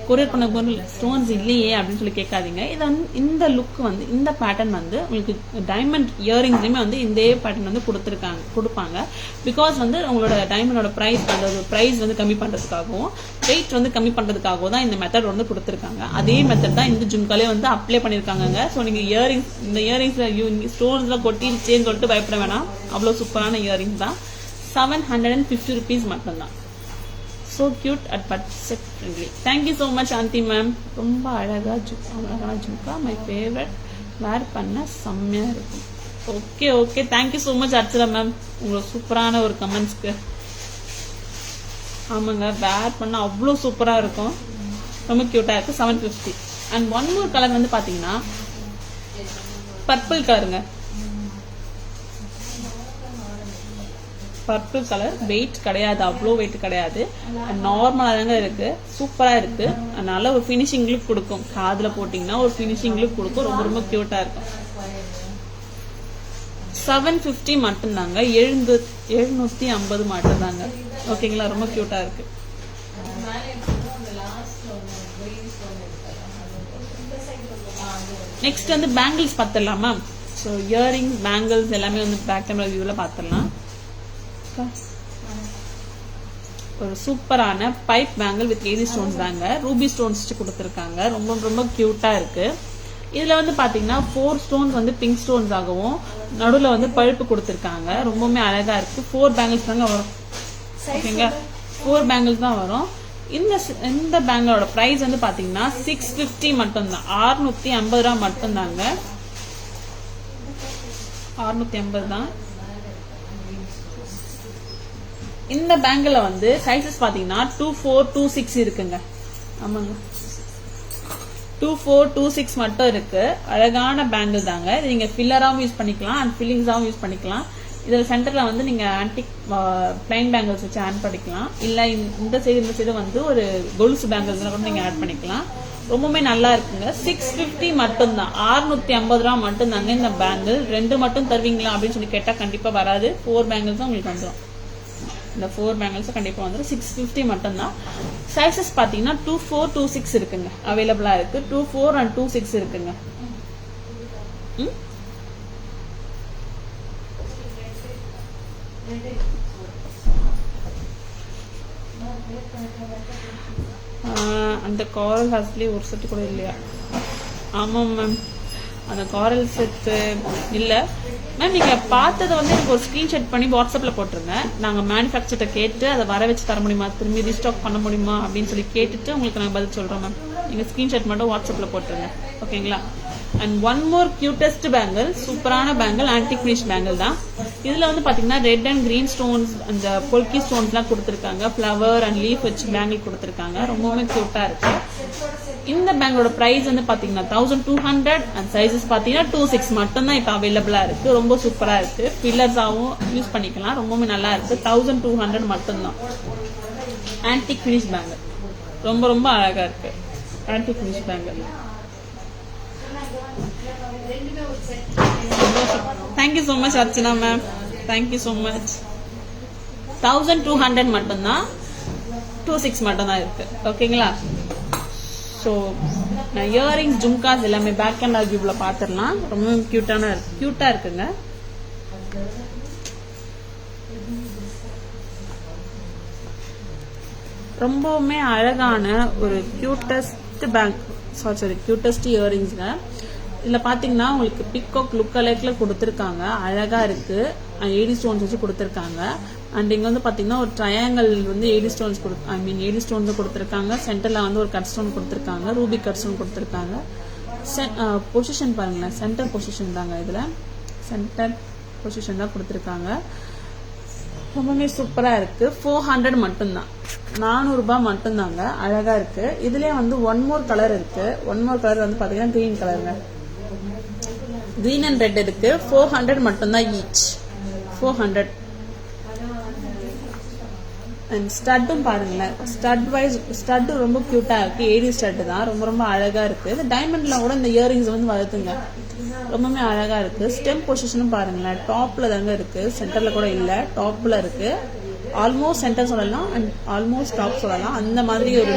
கொரியர் பண்ண போது ஸ்டோன்ஸ் இல்லையே அப்படின்னு சொல்லி கேட்காதீங்க. இது வந்து இந்த லுக் வந்து இந்த பேட்டர்ன் வந்து உங்களுக்கு டைமண்ட் இயரிங்ஸ்லயுமே வந்து இந்த பேட்டர்ன் வந்து கொடுப்பாங்க. பிகாஸ் வந்து உங்களோட டைமண்டோட பிரைஸ், அதாவது பிரைஸ் வந்து கம்மி பண்றதுக்காகவும் வெயிட் வந்து கம்மி பண்றதுக்காகவும் தான் இந்த மெத்தட் வந்து கொடுத்துருக்காங்க. அதே மெத்தட் தான் இந்த ஜும்காலே வந்து அப்ளை பண்ணிருக்காங்க. ஸோ நீங்க இயரிங்ஸ், இந்த இயரிங்ஸ்ல ஸ்டோன்ஸ் எல்லாம் கொட்டிருச்சேன்னு சொல்லிட்டு பயப்பட வேணாம். அவ்வளவு சூப்பரான இயரிங்ஸ் தான். 750 ருபீஸ் மட்டும்தான். So cute at budget friendly. Thank you so much Andhra ma'am. ரொம்ப அழகான ஜும்கா, மை ஃபேவரட். வேர் பண்ண செம்மையா இருக்கும். Okay okay, thank you so much Archana ma'am, உங்களோட சூப்பரான ஒரு கமெண்ட்ஸ்க்கு. ஆமாங்க, வேர் பண்ண அவ்வளோ சூப்பரா இருக்கும், ரொம்ப கியூட்டா இருக்கு. 750. அண்ட் ஒன் மோர் கலர் வந்து பாத்தீங்கன்னா பர்பிள் கலருங்க. பர்பிள் கலர், வெயிட் கிடையாது, அவ்வளோ வெயிட் கிடையாது, நார்மலா தாங்க இருக்கு. சூப்பரா இருக்கு. அதனால ஒரு ஃபினிஷிங் லுக் கொடுக்கும். காதுல போட்டீங்கன்னா ஒரு ஃபினிஷிங் லுக் கொடுக்கும். ரொம்ப ரொம்ப கியூட்டா இருக்கும். 750 மட்டும்தாங்க, 750 மட்டும்தாங்க. ஓகேங்களா, ரொம்ப கியூட்டா இருக்கு. நெக்ஸ்ட் வந்து பேங்கிள்ஸ் பார்த்துடலாமா? ஸோ இயரிங்ஸ், பேங்கிள்ஸ் எல்லாமே வந்து பேக் கேமரா வியூல பார்த்துடலாம். ஒரு சூப்பரான pipe bangle with AD stones தாங்க. ரூபி ஸ்டோன்ஸ் கொடுத்துருக்காங்க. ரொம்ப ரொம்ப கியூட்டா இருக்கு. இதுல வந்து பாத்தீங்கன்னா 4 ஸ்டோன்ஸ் வந்து பிங்க் ஸ்டோன்ஸ் ஆகவும் நடுவுல வந்து பழுப்பு கொடுத்துருக்காங்க. ரொம்பவுமே அழகா இருக்கு. 4 பேங்கிள்ஸ் தாங்க வரும். ஓகேங்க, 4 பேங்கிள்ஸ் தான் வரும். இந்த பேங்கிளோட பிரைஸ் வந்து பாத்தீங்கன்னா 650 மட்டும்தான், 650 ரூபா மட்டும்தாங்க. 650 தான். இந்த பேங்கிள் வந்து சைசஸ் பாத்தீங்கன்னா 24, 26 இருக்குங்க. ஆமாங்க, 24, 26 மட்டும் இருக்கு. அழகான பேங்கிள் தாங்க. இது நீங்க ஃபில்லராவும் யூஸ் பண்ணிக்கலாம் அண்ட் ஃபில்லிங்ஸாவும் யூஸ் பண்ணிக்கலாம். இதுல சென்டர்ல வந்து நீங்க ஆன்டிக் பிளைன் பேங்கிள்ஸ் வச்சு ஆட் பண்ணிக்கலாம். இல்ல இந்த சைடு வந்து ஒரு கொலுசு பேங்கிள்ஸ் கூட நீங்க ஆட் பண்ணிக்கலாம். ரொம்பவுமே நல்லா இருக்குங்க. 650 மட்டும்தான், 650 ரூபா மட்டும்தாங்க இந்த பேங்கிள். 2 மட்டும் தருவீங்களா அப்படின்னு சொல்லி கேட்டா கண்டிப்பா வராது. 4 பேங்கிள்ஸ் தான் உங்களுக்கு வந்துடும். இந்த 4 பேங்கிள்ஸ் கண்டிப்பா வந்துடும். 650 மட்டும்தான். சைசஸ் பாத்தீங்கன்னா 24, 26 இருக்குங்க, அவைலபிளா இருக்கு. 24 and 26 இருக்குங்க. அந்த காரல் ஹாஸ்லி ஒரு செட்டு கூட இல்லையா? ஆமாம் மேம், அந்த காரல் செட்டு இல்ல மேம். நீங்க பார்த்ததை வந்து எனக்கு ஒரு ஸ்கிரீன்ஷாட் பண்ணி வாட்ஸ்அப்ல போட்டுருங்க. நாங்க மேனுஃபேக்சர்ட்ட கேட்டு அதை வர வச்சு தர முடியுமா, திரும்பி ரீஸ்டாக் பண்ண முடியுமா அப்படின்னு சொல்லி கேட்டுட்டு உங்களுக்கு நாங்க பதில் சொல்றோம் மேம். நீங்க ஸ்கிரீன்ஷாட் மட்டும் வாட்ஸ்அப்ல போட்டுருங்க. ஓகேங்களா? And one more cutest bangle, சூப்பரான பேங்கிள், ஆன்டிக் ஃபினிஷ் பேங்கிள் தான். இதுல வந்து பாத்தீங்கன்னா ரெட் அண்ட் கிரீன் ஸ்டோன்ஸ், அந்த பொல்கி ஸ்டோன்ஸ் எல்லாம் கொடுத்துருக்காங்க. ஃபிளவர் அண்ட் லீஃப் வச்சு பேங்கிள் கொடுத்துருக்காங்க. ரொம்பவுமே கியூட்டா இருக்கு. இந்த பேங்கோட பிரைஸ் வந்து பாத்தீங்கன்னா 1200 அண்ட் சைசஸ் பாத்தீங்கன்னா 2-6 மட்டும் தான் இப்ப அவைலபிளா இருக்கு. ரொம்ப சூப்பரா இருக்கு. பில்லர்ஸாவும் யூஸ் பண்ணிக்கலாம். ரொம்பவே நல்லா இருக்கு. 1200 மட்டும் தான். ஆன்டிக் ஃபினிஷ் பேங்கிள் ரொம்ப ரொம்ப அழகா இருக்கு. Antique finish bangle. Thank you so much Archana ma'am. Thank you so much. 1200 மட்டும் தான். 2-6 மட்டும் தான் இருக்கு. ஓகேங்களா? ஸோ நான் இயரிங்ஸ், ஜும்காஸ் எல்லாமே பேக் அண்ட் ஆர்கியூப்ல பாத்துடலாம். ரொம்ப கியூட்டா இருக்குங்க. ரொம்பவுமே அழகான ஒரு கியூட்டஸ்ட் கியூட்டஸ்ட் இயரிங்ஸ்ங்க. இதுல பாத்தீங்கன்னா உங்களுக்கு பிகாக் லுக் அலைக்ல கொடுத்துருக்காங்க. அழகா இருக்கு. ஏடி ஸ்டோன்ஸ் வச்சு கொடுத்துருக்காங்க. அண்ட் இங்க வந்து பாத்தீங்கன்னா ஒரு ட்ரையாங்கிள் வந்து ஏடி ஸ்டோன்ஸ் ஏடி ஸ்டோன்ஸ் கொடுத்துருக்காங்க. சென்டர்ல வந்து ஒரு கட் ஸ்டோன் கொடுத்துருக்காங்க. ரூபி கட் ஸ்டோன் கொடுத்துருக்காங்க. பொசிஷன் பாருங்களேன், சென்டர் பொசிஷன் தாங்க. இதுல சென்டர் பொசிஷன் தான் கொடுத்துருக்காங்க. ரொம்பவே சூப்பரா இருக்கு. 400 மட்டும்தான். 400 ரூபாய் மட்டும்தாங்க. அழகா இருக்கு. இதுலயே வந்து ஒன் மோர் கலர் இருக்கு. ஒன் மோர் கலர் வந்து பாத்தீங்கன்னா கிரீன் கலருங்க. கிரீன் அண்ட் ரெட் இருக்கு. 400 மட்டும்தான் ஈச். 400. அண்ட் ஸ்டட்டும் பாருங்களேன். ஸ்டட் ரொம்ப கியூட்டா இருக்கு. ஏடி ஸ்டட் தான். ரொம்ப ரொம்ப அழகா இருக்கு. இந்த டைமண்ட்ல கூட இந்த இயரிங்ஸ் வந்து வருதுங்க. ரொம்பவே அழகா இருக்கு. ஸ்டெம் பொசிஷனும் பாருங்களேன். டாப்ல தாங்க இருக்கு. சென்டர்ல கூட இல்ல, டாப்ல இருக்கு. ஆல்மோஸ்ட் சென்டர் சொல்லலாம் அண்ட் ஆல்மோஸ்ட் டாப் சொல்லலாம். அந்த மாதிரி ஒரு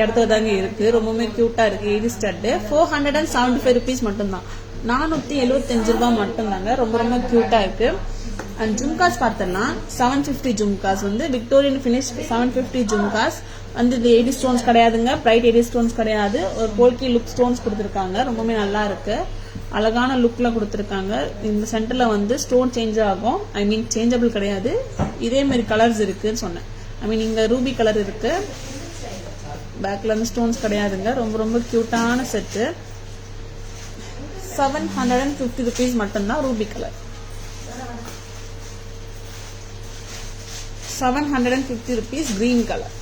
இடத்துல தாங்க இருக்கு. ரொம்பவே கியூட்டா இருக்கு. ஏடி ஸ்டட் 475 rupees மட்டும்தான். 475 ரூபாய் மட்டும்தாங்க. ரொம்ப ரொம்ப கியூட்டா இருக்கு. அண்ட் ஜும்காஸ் பார்த்தோம்னா 750 ஜும்காஸ் வந்து விக்டோரியன் ஃபினிஷ் 750 ஜும்காஸ் வந்து இது ஏடி ஸ்டோன்ஸ் கிடையாதுங்க. பிரைட் ஏடி ஸ்டோன்ஸ் கிடையாது. ஒரு போல்கி லுக் ஸ்டோன்ஸ் கொடுத்துருக்காங்க. ரொம்பவே நல்லா இருக்கு. அழகான லுக்ல கொடுத்துருக்காங்க. இந்த சென்டர்ல வந்து ஸ்டோன் சேஞ்ச் ஆகும். சேஞ்சபிள் கிடையாது. இதே மாதிரி கலர்ஸ் இருக்குன்னு சொன்னேன். இங்க ரூபி கலர் இருக்கு. பேக்ல இருந்து ஸ்டோன்ஸ் கிடையாதுங்க. ரொம்ப ரொம்ப கியூட்டான செட்டு. 750 rupees மட்டும்தான். Ruby colour 750 rupees. Green colour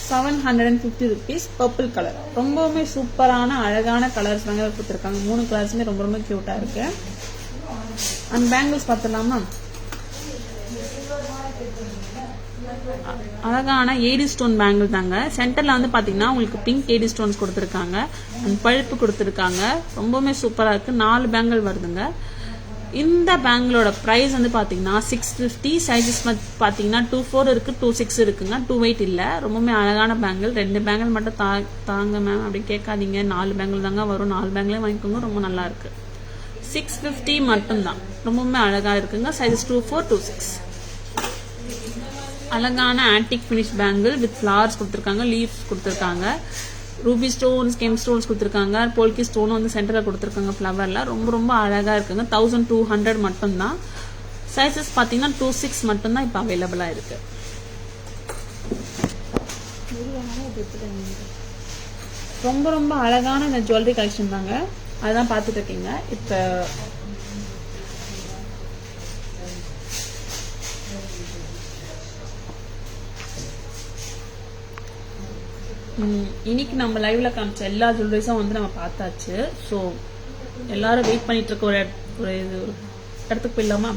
750 rupees. Purple colour. ரொம்பவுமே சூப்பரான அழகான கலர்ஸ் தாங்க கொடுத்துருக்காங்க. 3 கலர்ஸுமே ரொம்ப ரொம்ப கியூட்டா இருக்கு. அண்ட் பேங்கிள்ஸ் பார்த்துலாமா? அழகான ஏடி ஸ்டோன் பேங்கிள் தாங்க. சென்டர்ல வந்து பாத்தீங்கன்னா உங்களுக்கு பிங்க் ஏடி ஸ்டோன்ஸ் கொடுத்துருக்காங்க. அண்ட் பழுப்பு கொடுத்துருக்காங்க. ரொம்பவுமே சூப்பரா இருக்கு. 4 பேங்கிள் வருதுங்க. இந்த பேங்கிளோட பிரைஸ் வந்து பாத்தீங்கன்னா 650. சைஸஸ் பாத்தீங்கன்னா 24 இருக்கு, 26 இருக்குங்க. 2 weight இல்ல. ரொம்பவுமே அழகான பேங்கிள். 2 பேங்கிள் மட்டும் தாங்க மேம் அப்படி கேட்காதீங்க. 4 பேங்கிள் தாங்க வரும். 4 பேங்கிளே வாங்கிக்கோங்க. ரொம்ப நல்லா இருக்கு. 650 மட்டும்தான். ரொம்பவுமே அழகா இருக்குங்க. சைஸஸ் 24, 26. அழகான antique finish bangle with flowers கொடுத்துருக்காங்க. லீவ்ஸ் கொடுத்துருக்காங்க. ரூபி ஸ்டோன்ஸ், கெம் ஸ்டோன்ஸ் கொடுத்துருக்காங்க. போல்கி ஸ்டோன் வந்து சென்டர்ல கொடுத்துருக்காங்க. ஃபிளவர்ல ரொம்ப ரொம்ப அழகா இருக்குங்க. 1200 மட்டும்தான். சைஸஸ் பாத்தீங்கன்னா 26 மட்டும்தான் இப்ப அவைலபிளா இருக்கு. ரொம்ப ரொம்ப அழகான இந்த ஜுவல்லரி கலெக்ஷன் தாங்க. அதான் பாத்துட்டு இருக்கீங்க. இப்ப இன்னைக்கு நம்ம லைவ்ல காமிச்ச எல்லா ஜுவல்லரிஸும் வந்து நம்ம பார்த்தாச்சு. ஸோ எல்லாரும் வெயிட் பண்ணிட்டு இருக்க ஒரு இடத்துக்கு போயிடலாமா?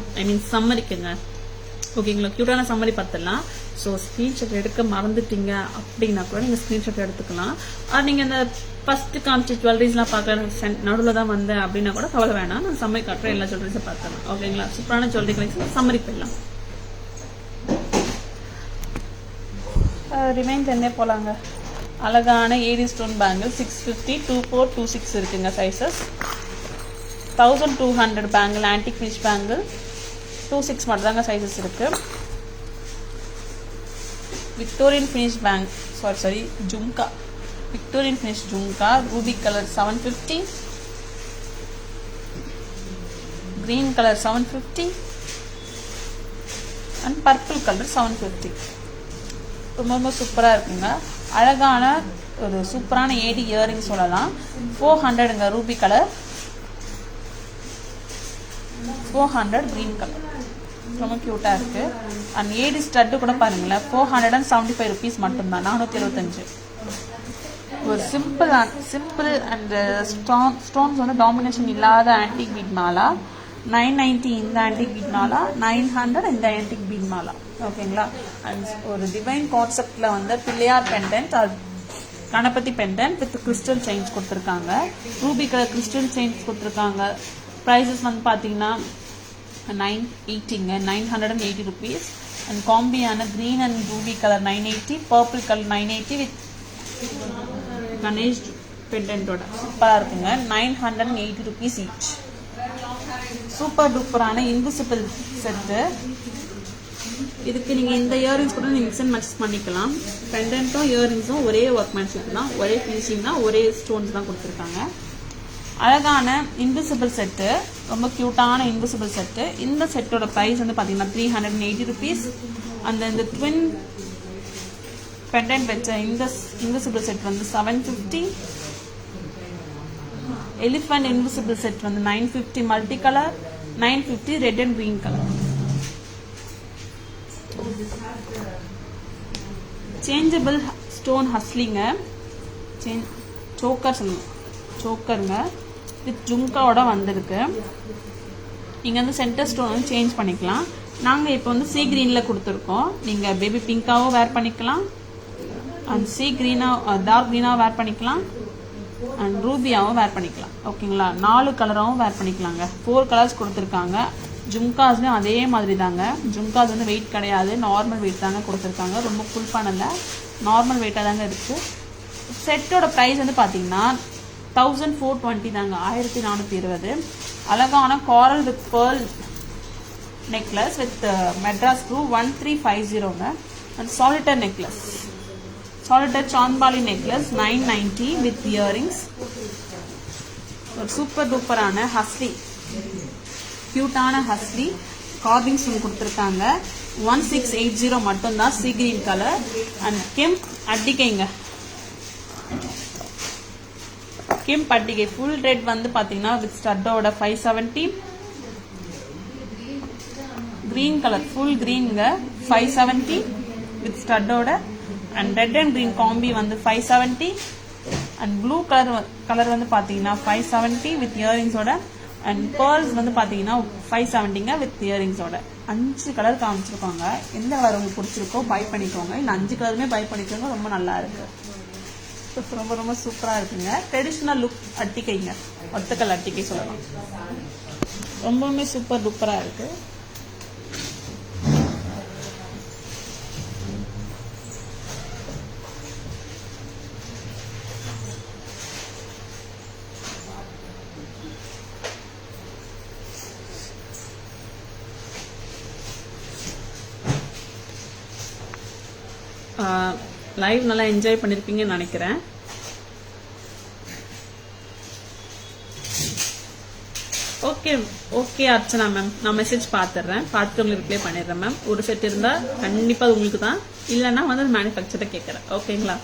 சம்மரிக்குங்க. ஓகேங்களா? கியூட்டான சம்மரி பார்த்துடலாம். ஸோ ஸ்கிரீன்ஷாட் எடுக்க மறந்துட்டீங்க அப்படின்னா கூட நீங்க ஸ்கிரீன்ஷாட் எடுத்துக்கலாம். நீங்க இந்த ஃபர்ஸ்ட் காமிச்ச ஜுவல்லரிஸ்லாம் பார்க்க நடுவில் தான் வந்தேன் அப்படின்னா கூட கவலை வேணாம். நான் சம்மரி காட்டுறேன். எல்லா ஜுவல்லரிஸும் பார்த்துலாம். ஓகேங்களா? சூப்பரான ஜுவல்லரி கலெக்ஷன். சம்மரி போயிடலாம். ரிமைன் தென்னே போலாங்க. அழகான ஏடி ஸ்டோன் பேங்கிள் 650, 24, 26 இருக்குங்க sizes. 1200 bangle antique finish bangle 26 மட்டும் தாங்க சைஸஸ் இருக்கு. Victorian finish jhumka. Victorian finish jhumka Ruby colour 750, green colour 750 and purple colour 750. ரொம்ப ரொம்ப சூப்பரா இருக்குங்க. அழகான ஒரு சூப்பரான ஏடி இயரிங் சொல்லலாம். 400ங்க ரூபி கலர், 400 கிரீன் கலர், ரொம்ப கியூட்டா இருக்கு. அண்ட் ஏடி ஸ்டட்டு கூட பாருங்களேன், 475 rupees மட்டும்தான், 475. ஒரு சிம்பிள் அண்ட் ஸ்டோன்ஸ் வந்து டாமினேஷன் இல்லாத ஆன்டிக் பீட் மாலா. 990 இந்த ஆன்டிக் பீட் மாலா, 900 இந்த ஆன்டிக் பீட் மாலா. ஓகேங்களா. அண்ட் ஒரு டிவைன் கான்செப்ட்ல வந்து Pillaiyar pendant, Ganapathi pendant with crystal chains கொடுத்துருக்காங்க. ரூபி கலர் கிறிஸ்டல் செயின்ஸ் கொடுத்துருக்காங்க. ப்ரைஸஸ் வந்து பார்த்தீங்கன்னா 980ங்க, 980 rupees. அண்ட் காம்பியான green and ruby colour 980, purple colour 980 with Ganesh பெண்டன்டோட சூப்பராக இருக்குங்க. 980 rupees ஈச். சூப்பர் டூப்பரான இன்விசிபிள் செட்டு. இதுக்கு நீங்கள் இந்த இயரிங்ஸ் கூட நீங்கள் மிக்ஸ் அண்ட் மேட்ச் பண்ணிக்கலாம். பெண்டன்ட்டும் இயரிங்ஸும் ஒரே ஒர்க்மேன்ஷிப் தான், ஒரே ஃபினிஷிங் தான், ஒரே ஸ்டோன்ஸ் தான் கொடுத்துருக்காங்க. அழகான இன்விசிபிள் செட்டு, ரொம்ப க்யூட்டான இன்விசிபிள் செட்டு. இந்த செட்டோட ப்ரைஸ் வந்து பார்த்தீங்கன்னா 380 rupees. இந்த ட்வின் பெண்டன்ட் வச்ச இந்த இன்விசிபிள் செட் வந்து 750. எலிஃபண்ட் இன்விசிபிள் செட் வந்து 950 multi colour, 950 red and green colour. Changeable stone ஹஸ்லிங்க, சோக்கருங்க வித் ஜும்காவோட வந்திருக்கு. நீங்கள் வந்து சென்டர் ஸ்டோன் வந்து சேஞ்ச் பண்ணிக்கலாம். நாங்கள் இப்போ வந்து சீ கிரீனில் கொடுத்துருக்கோம். நீங்கள் பேபி பிங்காவும் வேர் பண்ணிக்கலாம், அண்ட் சீ க்ரீனாக டார்க் க்ரீனாக வேர் பண்ணிக்கலாம், அண்ட் ரூபியாவும் வேர் பண்ணிக்கலாம். ஓகேங்களா. 4 கலராகவும் வேர் பண்ணிக்கலாங்க. 4 கலர்ஸ் கொடுத்துருக்காங்க. ஜும்காஸ்லையும் அதே மாதிரி தாங்க. ஜும்காஸ் வந்து வெயிட் கிடையாது, நார்மல் வெயிட் தாங்க கொடுத்துருக்காங்க. ரொம்ப ஃபுல் பண்ணல, நார்மல் வெயிட்டாக தாங்க இருக்குது. செட்டோட ப்ரைஸ் வந்து பார்த்தீங்கன்னா 1420 தாங்க, 1420. அழகான coral with pearl necklace with Madras blue 1350ங்க. And solitaire necklace, solitaire chandbali necklace 990 with earrings. ஒரு சூப்பர் டூப்பரான ஹஸ்லி, கியூட்டான ஹஸ்லி கார்விங் ஸ்டோன் கொடுத்துருக்காங்க. 1680 மட்டும்தான், sea green colour. And kemp அட்டிகைங்க, கெம்ப் அட்டிகை ஃபுல் ரெட் வந்து பார்த்தீங்கன்னா வித் ஸ்டட்டோட 570. கிரீன் கலர் ஃபுல் கிரீனுங்க 570 வித் ஸ்டட்டோட. And red and green combi வந்து 570. அண்ட் ப்ளூ கலர் வந்து பார்த்தீங்கன்னா 570 வித் இயரிங்ஸோட. அண்ட் பேர்ல்ஸ் வந்து பார்த்தீங்கன்னா 570ங்க வித் இயரிங்ஸோட. 5 கலர் காமிச்சிருக்கோங்க. எந்த கலர் உங்களுக்கு பிடிச்சிருக்கோ பை பண்ணிக்கோங்க. இந்த 5 கலருமே பை பண்ணிக்கோங்க, ரொம்ப நல்லா இருக்கு, ரொம்ப ரொம்ப சூப்பராக இருக்குங்க. ட்ரெடிஷ்னல் லுக் அட்டிக்கைங்க, ஒத்தக்கல் அட்டிக்கை சொல்லலாம். ரொம்பவுமே சூப்பர் டூப்பராக இருக்கு. லைவ் நல்லா என்ஜாய் பண்ணிருப்பீங்கன்னு நினைக்கிறேன். ஓகே அர்ச்சனா மேம், நான் மெசேஜ் பார்த்துடுறேன், பார்த்துட்டு உங்களுக்கு ரிப்ளை பண்ணிடுறேன் மேம். ஒரு செட் இருந்தால் கண்டிப்பாக உங்களுக்கு தான், இல்லைன்னா வந்து மேனுஃபேக்சரை கேட்குறேன். ஓகேங்களா.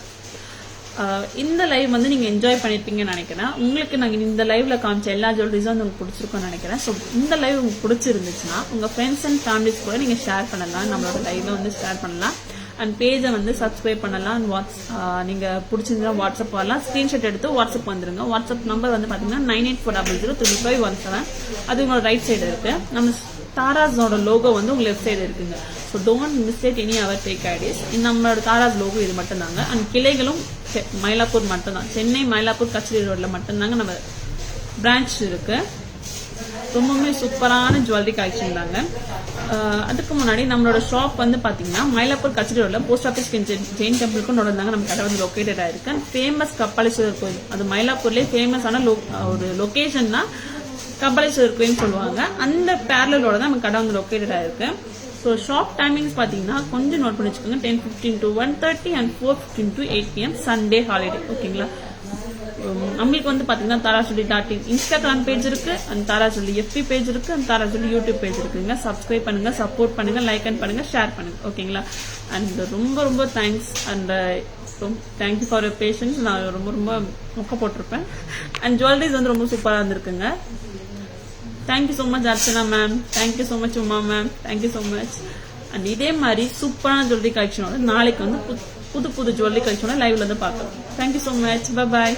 இந்த லைவ் வந்து நீங்கள் என்ஜாய் பண்ணியிருப்பீங்கன்னு நினைக்கிறேன். உங்களுக்கு நாங்கள் இந்த லைவ்ல காமிச்ச எல்லா ஜுவல்லரிஸும் வந்து உங்களுக்கு பிடிச்சிருக்கும்னு நினைக்கிறேன். ஸோ இந்த லைவ் உங்களுக்கு பிடிச்சிருந்துச்சுன்னா உங்கள் ஃப்ரெண்ட்ஸ் அண்ட் ஃபேமிலிஸ் கூட நீங்கள் ஷேர் பண்ணலாம், நம்மளோட லைவ்ல வந்து ஷேர் பண்ணலாம். அண்ட் பேஜை வந்து சப்ஸ்கிரைப் பண்ணலாம். நீங்கள் பிடிச்சிருந்தா வாட்ஸ்அப் வரலாம், ஸ்க்ரீன்ஷாட் எடுத்து வாட்ஸ்அப் வந்துருங்க. வாட்ஸ்அப் நம்பர் வந்து பார்த்தீங்கன்னா 9840035517. அது உங்களோட ரைட் சைடு இருக்கு. நம்ம தாராஸோட லோகோ வந்து உங்க லெஃப்ட் சைடு இருக்குங்க. So don't mistake any our tag IDs. நம்மளோட தாராஸ் லோகோ இது மட்டும்தாங்க. அண்ட் கிளைகளும் மயிலாப்பூர் மட்டும்தான், சென்னை மயிலாப்பூர் கச்சேரி ரோட்ல மட்டும்தாங்க நம்ம பிரான்ச் இருக்கு. ரொம்பவுமே சூப்பரான ஜுவல்லரி கலெக்ஷன் தாங்க. அதுக்கு முன்னாடி நம்மளோட ஷாப் வந்து பாத்தீங்கன்னா மயிலாப்பூர் கச்சேரி ரோட்ல போஸ்ட் ஆஃபீஸ் ஜெயின் டெம்பிளுக்கும் நோடாங்க நம்ம கடை வந்து லொக்கேட்டட் ஆயிருக்கு. ஃபேமஸ் கபாலீஸ்வரர் கோயில், அது மயிலாப்பூர்லேயே ஃபேமஸான ஒரு லொகேஷன் தான் கபாலீஸ்வரர் கோயில்னு சொல்லுவாங்க. அந்த பேரலோட தான் நம்ம கடை வந்து லொக்கேட்டட் ஆயிருக்கு. ஸோ ஷாப் டைமிங்ஸ் பார்த்தீங்கன்னா கொஞ்சம் நோட் பண்ணி வச்சுக்கோங்க. 10:15 to 1:30 and 4:15 to 8 PM Sunday holiday. ஓகேங்களா. நம்மளுக்கு வந்து பார்த்தீங்கன்னா தாராசுலி.in இன்ஸ்டாகிராம் பேஜ் இருக்கு, அண்ட் தாராசுலி FB பேஜ் இருக்கு, அண்ட் தாராசுலி யூடியூப் பேஜ் இருக்குங்க. சப்ஸ்கிரைப் பண்ணுங்க, சப்போர்ட் பண்ணுங்க, லைக் அண்ட் பண்ணுங்க, ஷேர் பண்ணுங்க. ஓகேங்களா. அண்ட் ரொம்ப ரொம்ப thanks. And thank you for your patience. நான் ரொம்ப ரொம்ப மொக்க போட்டிருப்பேன். அண்ட் ஜுவல்லரிஸ் வந்து ரொம்ப சூப்பராக இருந்திருக்குங்க. Thank you so much Archana ma'am, thank you so much Uma ma'am, thank you so much. And இதே மாதிரி சூப்பரான ஜுவல்லரி கலெக்ஷனோட நாளைக்கு வந்து புது புது ஜுவல்லரி கலெக்ஷனோட லைவ்ல வந்து பார்க்கலாம். Thank you so much, bye bye.